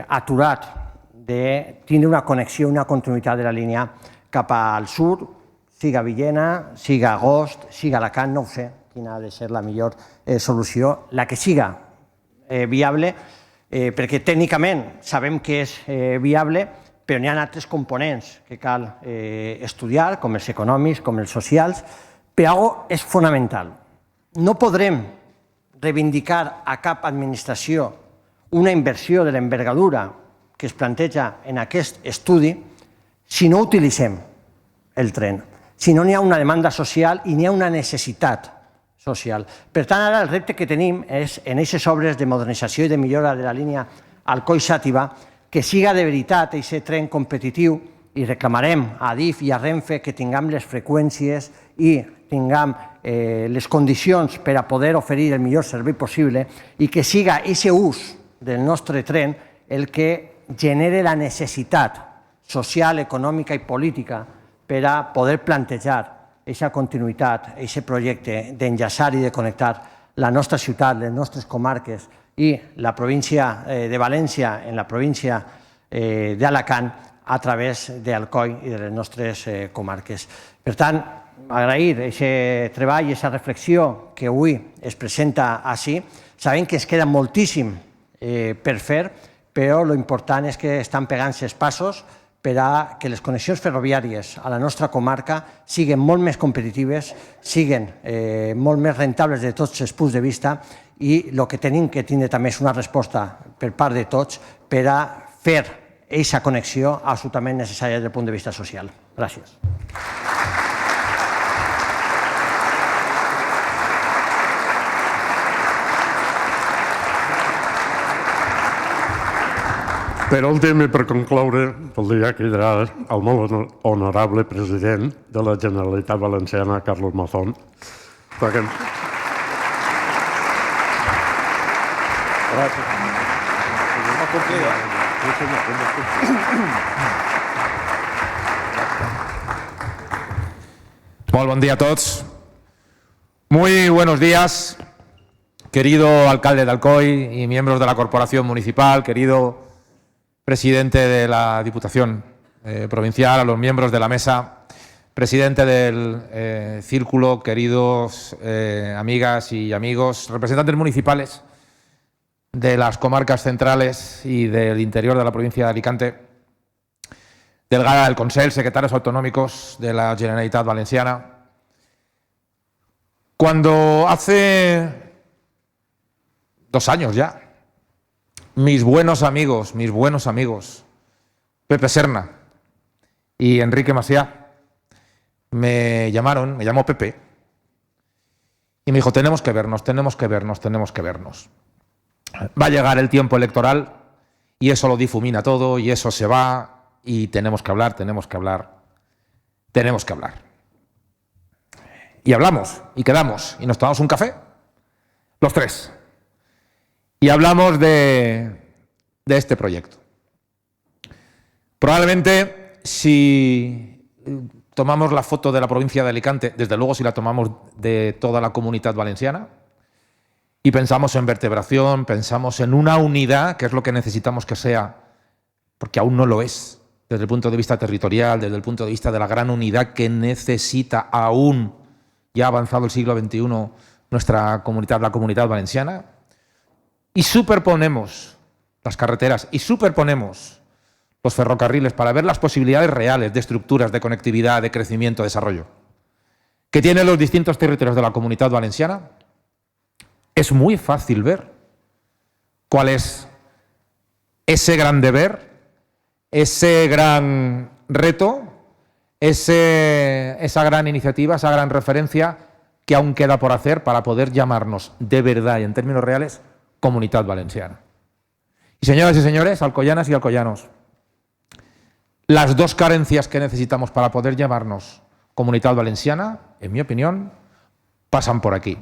aturat de tindre una connexió, una continuïtat de la línia cap al sud, siga Villena, siga Agost, siga Alacant, no ho sé quina ha de ser la millor solució, la que siga viable, perquè tècnicament sabem que és viable, però n'hi ha altres components que cal estudiar, com els econòmics, com els socials, però algo és fonamental. No podrem reivindicar a cap administració una inversió de l'envergadura que es planteja en aquest estudi si no utilitzem el tren, si no n'hi ha una demanda social i n'hi ha una necessitat social. Per tant, ara el repte que tenim és, en aquestes obres de modernització i de millora de la línia Alcoi-Xàtiva, que siga de veritat aquest tren competitiu i reclamarem a Adif i a Renfe que tinguem les freqüències i tinguem les condicions per a poder oferir el millor servei possible i que siga aquest ús del nostre tren el que genere la necessitat social, econòmica i política per a poder plantejar aquesta continuïtat, aquest projecte d'enllaçar i de connectar la nostra ciutat, les nostres comarques i la província de València en la província d'Alacant a través d'Alcoi i de les nostres comarques. Per tant, agrair aquest treball i aquesta reflexió que avui es presenta així. Sabem que es queda moltíssim per fer, però l'important és que estan pegant-se els passos per a que les connexions ferroviàries a la nostra comarca siguin molt més competitives, siguin molt més rentables de tots els punts de vista i el que tenim que tindre també és una resposta per part de tots per a fer aquesta connexió absolutament necessària des del punt de vista social. Gràcies. Per últim, i per concloure, voldria cridar al molt honorable president de la Generalitat Valenciana, Carlos Mazón. Molt bon dia a tots. Muy buenos días, querido alcalde de Alcoy y miembros de la Corporación Municipal, querido presidente de la Diputación Provincial, a los miembros de la mesa, presidente del Círculo, queridos amigas y amigos, representantes municipales de las comarcas centrales y del interior de la provincia de Alicante, delegada del Consell, secretarios autonómicos de la Generalitat Valenciana. Cuando hace 2 años ya, mis buenos amigos, Pepe Serna y Enrique Macià, me llamó Pepe y me dijo, tenemos que vernos. Va a llegar el tiempo electoral y eso lo difumina todo y eso se va y tenemos que hablar. Y hablamos y quedamos y nos tomamos un café, los 3. y hablamos de este proyecto. Probablemente si tomamos la foto de la provincia de Alicante, desde luego si la tomamos de toda la Comunitat Valenciana, y pensamos en vertebración, pensamos en una unidad, que es lo que necesitamos que sea, porque aún no lo es, desde el punto de vista territorial, desde el punto de vista de la gran unidad que necesita aún, ya avanzado el siglo XXI, nuestra comunidad, la Comunitat Valenciana, y superponemos las carreteras y superponemos los ferrocarriles para ver las posibilidades reales de estructuras, de conectividad, de crecimiento, de desarrollo que tienen los distintos territorios de la Comunitat Valenciana, es muy fácil ver cuál es ese gran deber, ese gran reto, esa gran iniciativa, esa gran referencia que aún queda por hacer para poder llamarnos de verdad y en términos reales Comunitat Valenciana. Y señoras y señores, alcoyanas y alcoyanos, las dos carencias que necesitamos para poder llamarnos Comunitat Valenciana, en mi opinión, pasan por aquí.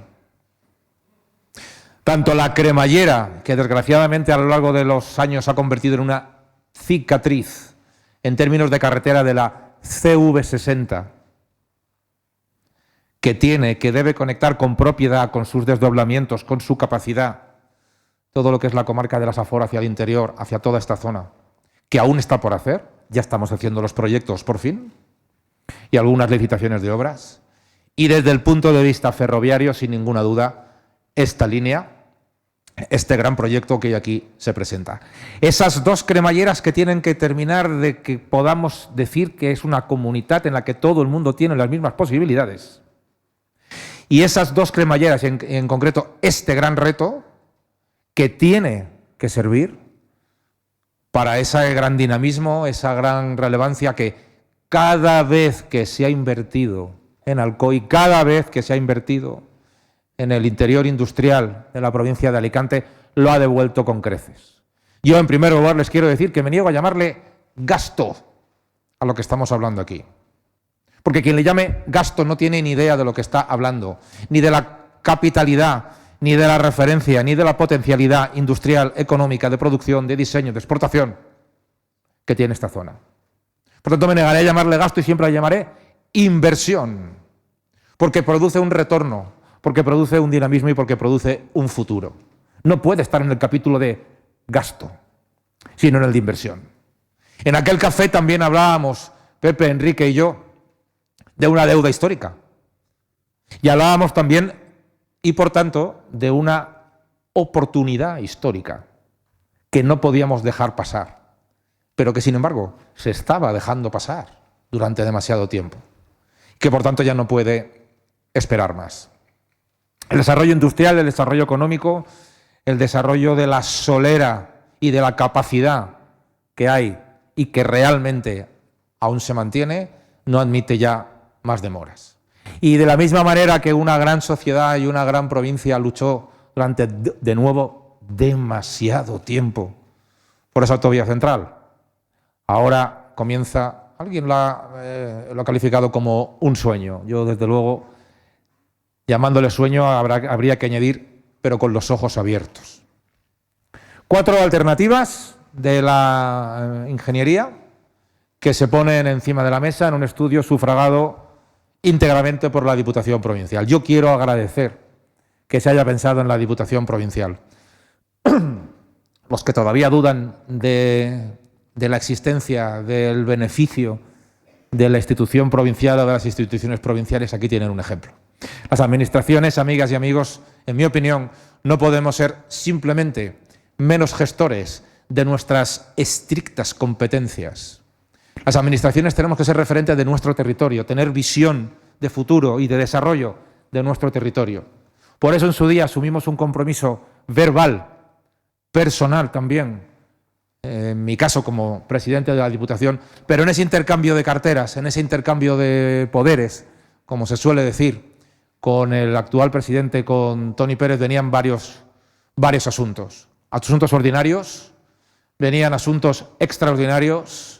Tanto la cremallera, que desgraciadamente a lo largo de los años se ha convertido en una cicatriz en términos de carretera de la CV60, que debe conectar con propiedad, con sus desdoblamientos, con su capacidad, todo lo que es la comarca de la Safor hacia el interior, hacia toda esta zona, que aún está por hacer, ya estamos haciendo los proyectos por fin, y algunas licitaciones de obras, y desde el punto de vista ferroviario, sin ninguna duda, esta línea, este gran proyecto que hoy aquí se presenta. Esas dos cremalleras que tienen que terminar de que podamos decir que es una comunidad en la que todo el mundo tiene las mismas posibilidades. Y esas dos cremalleras, en concreto este gran reto, que tiene que servir para ese gran dinamismo, esa gran relevancia que cada vez que se ha invertido en Alcoy, cada vez que se ha invertido en el interior industrial de la provincia de Alicante, lo ha devuelto con creces. Yo, en primer lugar, les quiero decir que me niego a llamarle gasto a lo que estamos hablando aquí. Porque quien le llame gasto no tiene ni idea de lo que está hablando, ni de la capitalidad, ni de la referencia, ni de la potencialidad industrial, económica, de producción, de diseño, de exportación que tiene esta zona. Por tanto, me negaré a llamarle gasto y siempre la llamaré inversión, porque produce un retorno, porque produce un dinamismo y porque produce un futuro. No puede estar en el capítulo de gasto, sino en el de inversión. En aquel café también hablábamos, Pepe, Enrique y yo, de una deuda histórica. Y hablábamos también, y por tanto, de una oportunidad histórica que no podíamos dejar pasar, pero que sin embargo se estaba dejando pasar durante demasiado tiempo, que por tanto ya no puede esperar más. El desarrollo industrial, el desarrollo económico, el desarrollo de la solera y de la capacidad que hay y que realmente aún se mantiene, no admite ya más demoras. Y de la misma manera que una gran sociedad y una gran provincia luchó durante, de nuevo, demasiado tiempo por esa autovía central, ahora comienza, alguien lo ha calificado como un sueño. Yo, desde luego, llamándole sueño, habría que añadir, pero con los ojos abiertos. 4 alternativas de la ingeniería que se ponen encima de la mesa en un estudio sufragado íntegramente por la Diputación Provincial. Yo quiero agradecer que se haya pensado en la Diputación Provincial. Los que todavía dudan de la existencia, del beneficio de la institución provincial o de las instituciones provinciales, aquí tienen un ejemplo. Las administraciones, amigas y amigos, en mi opinión, no podemos ser simplemente menos gestores de nuestras estrictas competencias. Las administraciones tenemos que ser referentes de nuestro territorio, tener visión de futuro y de desarrollo de nuestro territorio. Por eso en su día asumimos un compromiso verbal, personal también, en mi caso como presidente de la Diputación, pero en ese intercambio de carteras, en ese intercambio de poderes, como se suele decir, con el actual presidente, con Toni Pérez, venían varios asuntos. Asuntos ordinarios, venían asuntos extraordinarios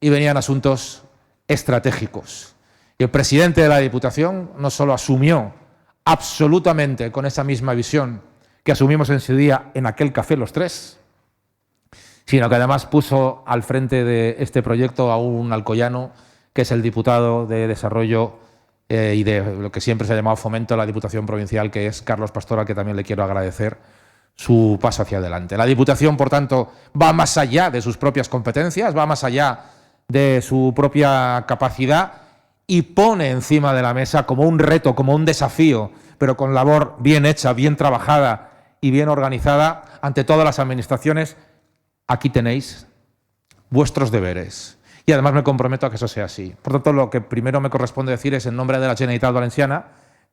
y venían asuntos estratégicos. Y el presidente de la Diputación no solo asumió absolutamente con esa misma visión que asumimos en su día en aquel café los tres, sino que además puso al frente de este proyecto a un alcoyano que es el diputado de Desarrollo y de lo que siempre se ha llamado Fomento de la Diputación Provincial, que es Carlos Pastor, al que también le quiero agradecer su paso hacia adelante. La Diputación, por tanto, va más allá de sus propias competencias, va más allá de su propia capacidad y pone encima de la mesa como un reto, como un desafío, pero con labor bien hecha, bien trabajada y bien organizada ante todas las administraciones. Aquí tenéis vuestros deberes. Y además me comprometo a que eso sea así. Por tanto, lo que primero me corresponde decir es, en nombre de la Generalitat Valenciana,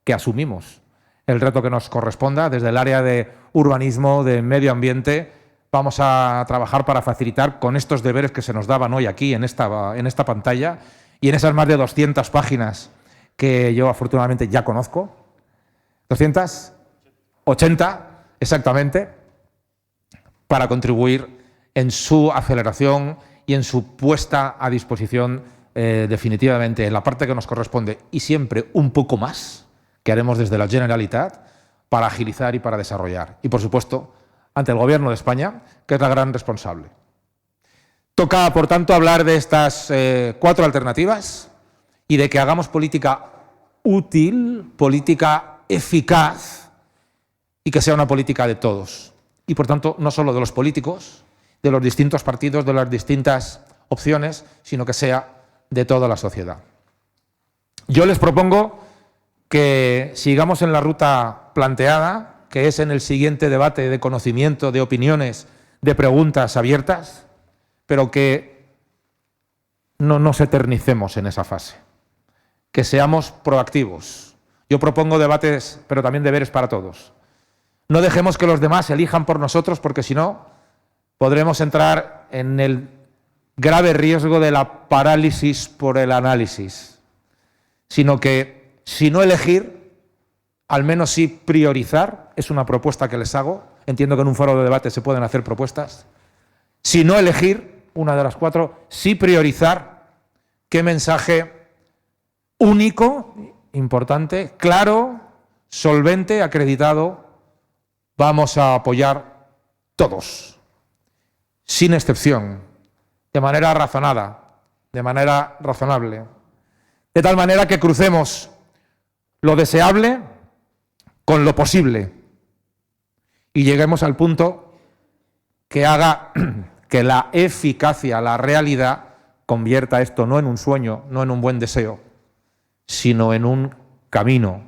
que asumimos el reto que nos corresponda. Desde el área de urbanismo, de medio ambiente, vamos a trabajar para facilitar con estos deberes que se nos daban hoy aquí en esta pantalla y en esas más de 200 páginas que yo afortunadamente ya conozco. 280 exactamente, para contribuir en su aceleración y en su puesta a disposición definitivamente en la parte que nos corresponde y siempre un poco más que haremos desde la Generalitat para agilizar y para desarrollar. Y por supuesto, ante el Gobierno de España, que es la gran responsable. Toca, por tanto, hablar de estas 4 alternativas y de que hagamos política útil, política eficaz y que sea una política de todos. Y, por tanto, no solo de los políticos, de los distintos partidos, de las distintas opciones, sino que sea de toda la sociedad. Yo les propongo que sigamos en la ruta planteada, que es en el siguiente debate de conocimiento, de opiniones, de preguntas abiertas, pero que no nos eternicemos en esa fase, que seamos proactivos. Yo propongo debates, pero también deberes para todos. No dejemos que los demás elijan por nosotros, porque si no, podremos entrar en el grave riesgo de la parálisis por el análisis, sino que, si no elegir, al menos sí priorizar, es una propuesta que les hago, entiendo que en un foro de debate se pueden hacer propuestas, si no elegir, una de las 4, sí priorizar qué mensaje único, importante, claro, solvente, acreditado, vamos a apoyar todos, sin excepción, de manera razonada, de manera razonable, de tal manera que crucemos lo deseable con lo posible y lleguemos al punto que haga que la eficacia, la realidad, convierta esto no en un sueño, no en un buen deseo, sino en un camino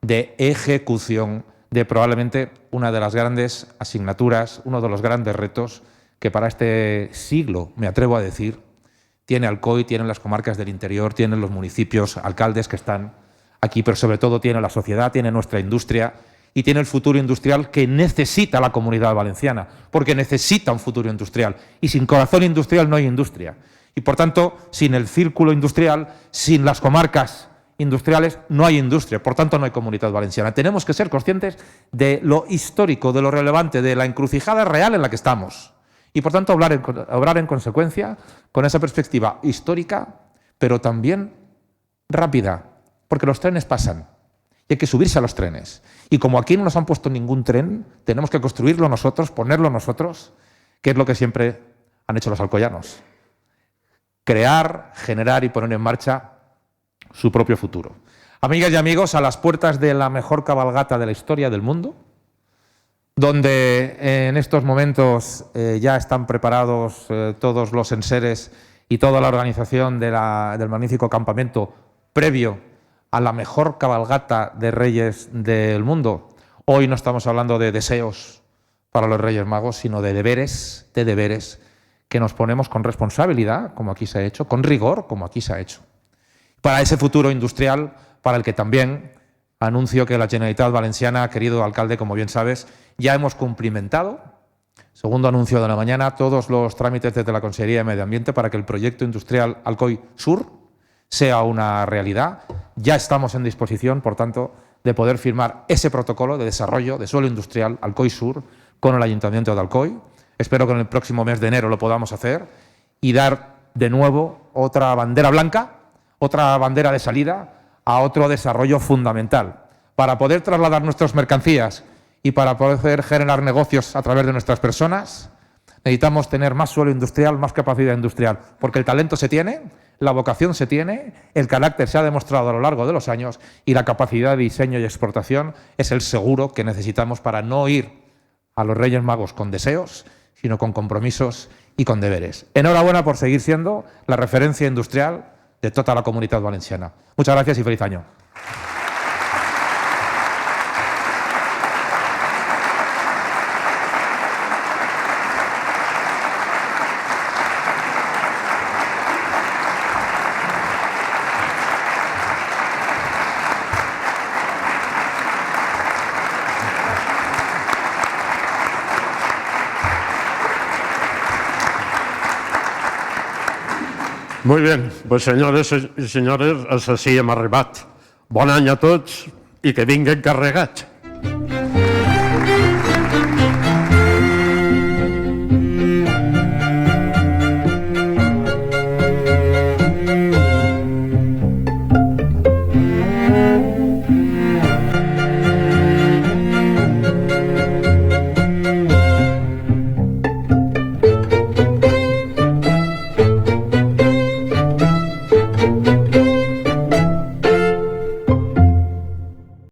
de ejecución de probablemente una de las grandes asignaturas, uno de los grandes retos que para este siglo, me atrevo a decir, tiene Alcoy, tienen las comarcas del interior, tienen los municipios, alcaldes que están aquí, pero sobre todo tiene la sociedad, tiene nuestra industria y tiene el futuro industrial que necesita la Comunidad Valenciana, porque necesita un futuro industrial. Y sin corazón industrial no hay industria. Y por tanto, sin el círculo industrial, sin las comarcas industriales, no hay industria. Por tanto, no hay Comunidad Valenciana. Tenemos que ser conscientes de lo histórico, de lo relevante, de la encrucijada real en la que estamos. Y por tanto, obrar en consecuencia con esa perspectiva histórica, pero también rápida, porque los trenes pasan y hay que subirse a los trenes. Y como aquí no nos han puesto ningún tren, tenemos que construirlo nosotros, ponerlo nosotros, que es lo que siempre han hecho los alcoyanos. Crear, generar y poner en marcha su propio futuro. Amigas y amigos, a las puertas de la mejor cabalgata de la historia del mundo, donde en estos momentos ya están preparados todos los enseres y toda la organización del magnífico campamento previo a la mejor cabalgata de Reyes del mundo. Hoy no estamos hablando de deseos para los Reyes Magos, sino de deberes que nos ponemos con responsabilidad, como aquí se ha hecho, con rigor, como aquí se ha hecho. Para ese futuro industrial, para el que también anuncio que la Generalitat Valenciana, querido alcalde, como bien sabes, ya hemos cumplimentado, segundo anuncio de la mañana, todos los trámites desde la Consellería de Medio Ambiente para que el proyecto industrial Alcoy Sur sea una realidad. Ya estamos en disposición, por tanto, de poder firmar ese protocolo de desarrollo de suelo industrial Alcoy Sur con el Ayuntamiento de Alcoy. Espero que en el próximo mes de enero lo podamos hacer y dar de nuevo otra bandera blanca, otra bandera de salida a otro desarrollo fundamental para poder trasladar nuestras mercancías y para poder generar negocios a través de nuestras personas, necesitamos tener más suelo industrial, más capacidad industrial, porque el talento se tiene, la vocación se tiene, el carácter se ha demostrado a lo largo de los años y la capacidad de diseño y exportación es el seguro que necesitamos para no ir a los Reyes Magos con deseos, sino con compromisos y con deberes. Enhorabuena por seguir siendo la referencia industrial de toda la Comunitat Valenciana. Muchas gracias y feliz año. Muy bien, pues senyores i senyores, així hem arribat. Bon any a tots i que vinguen carregats.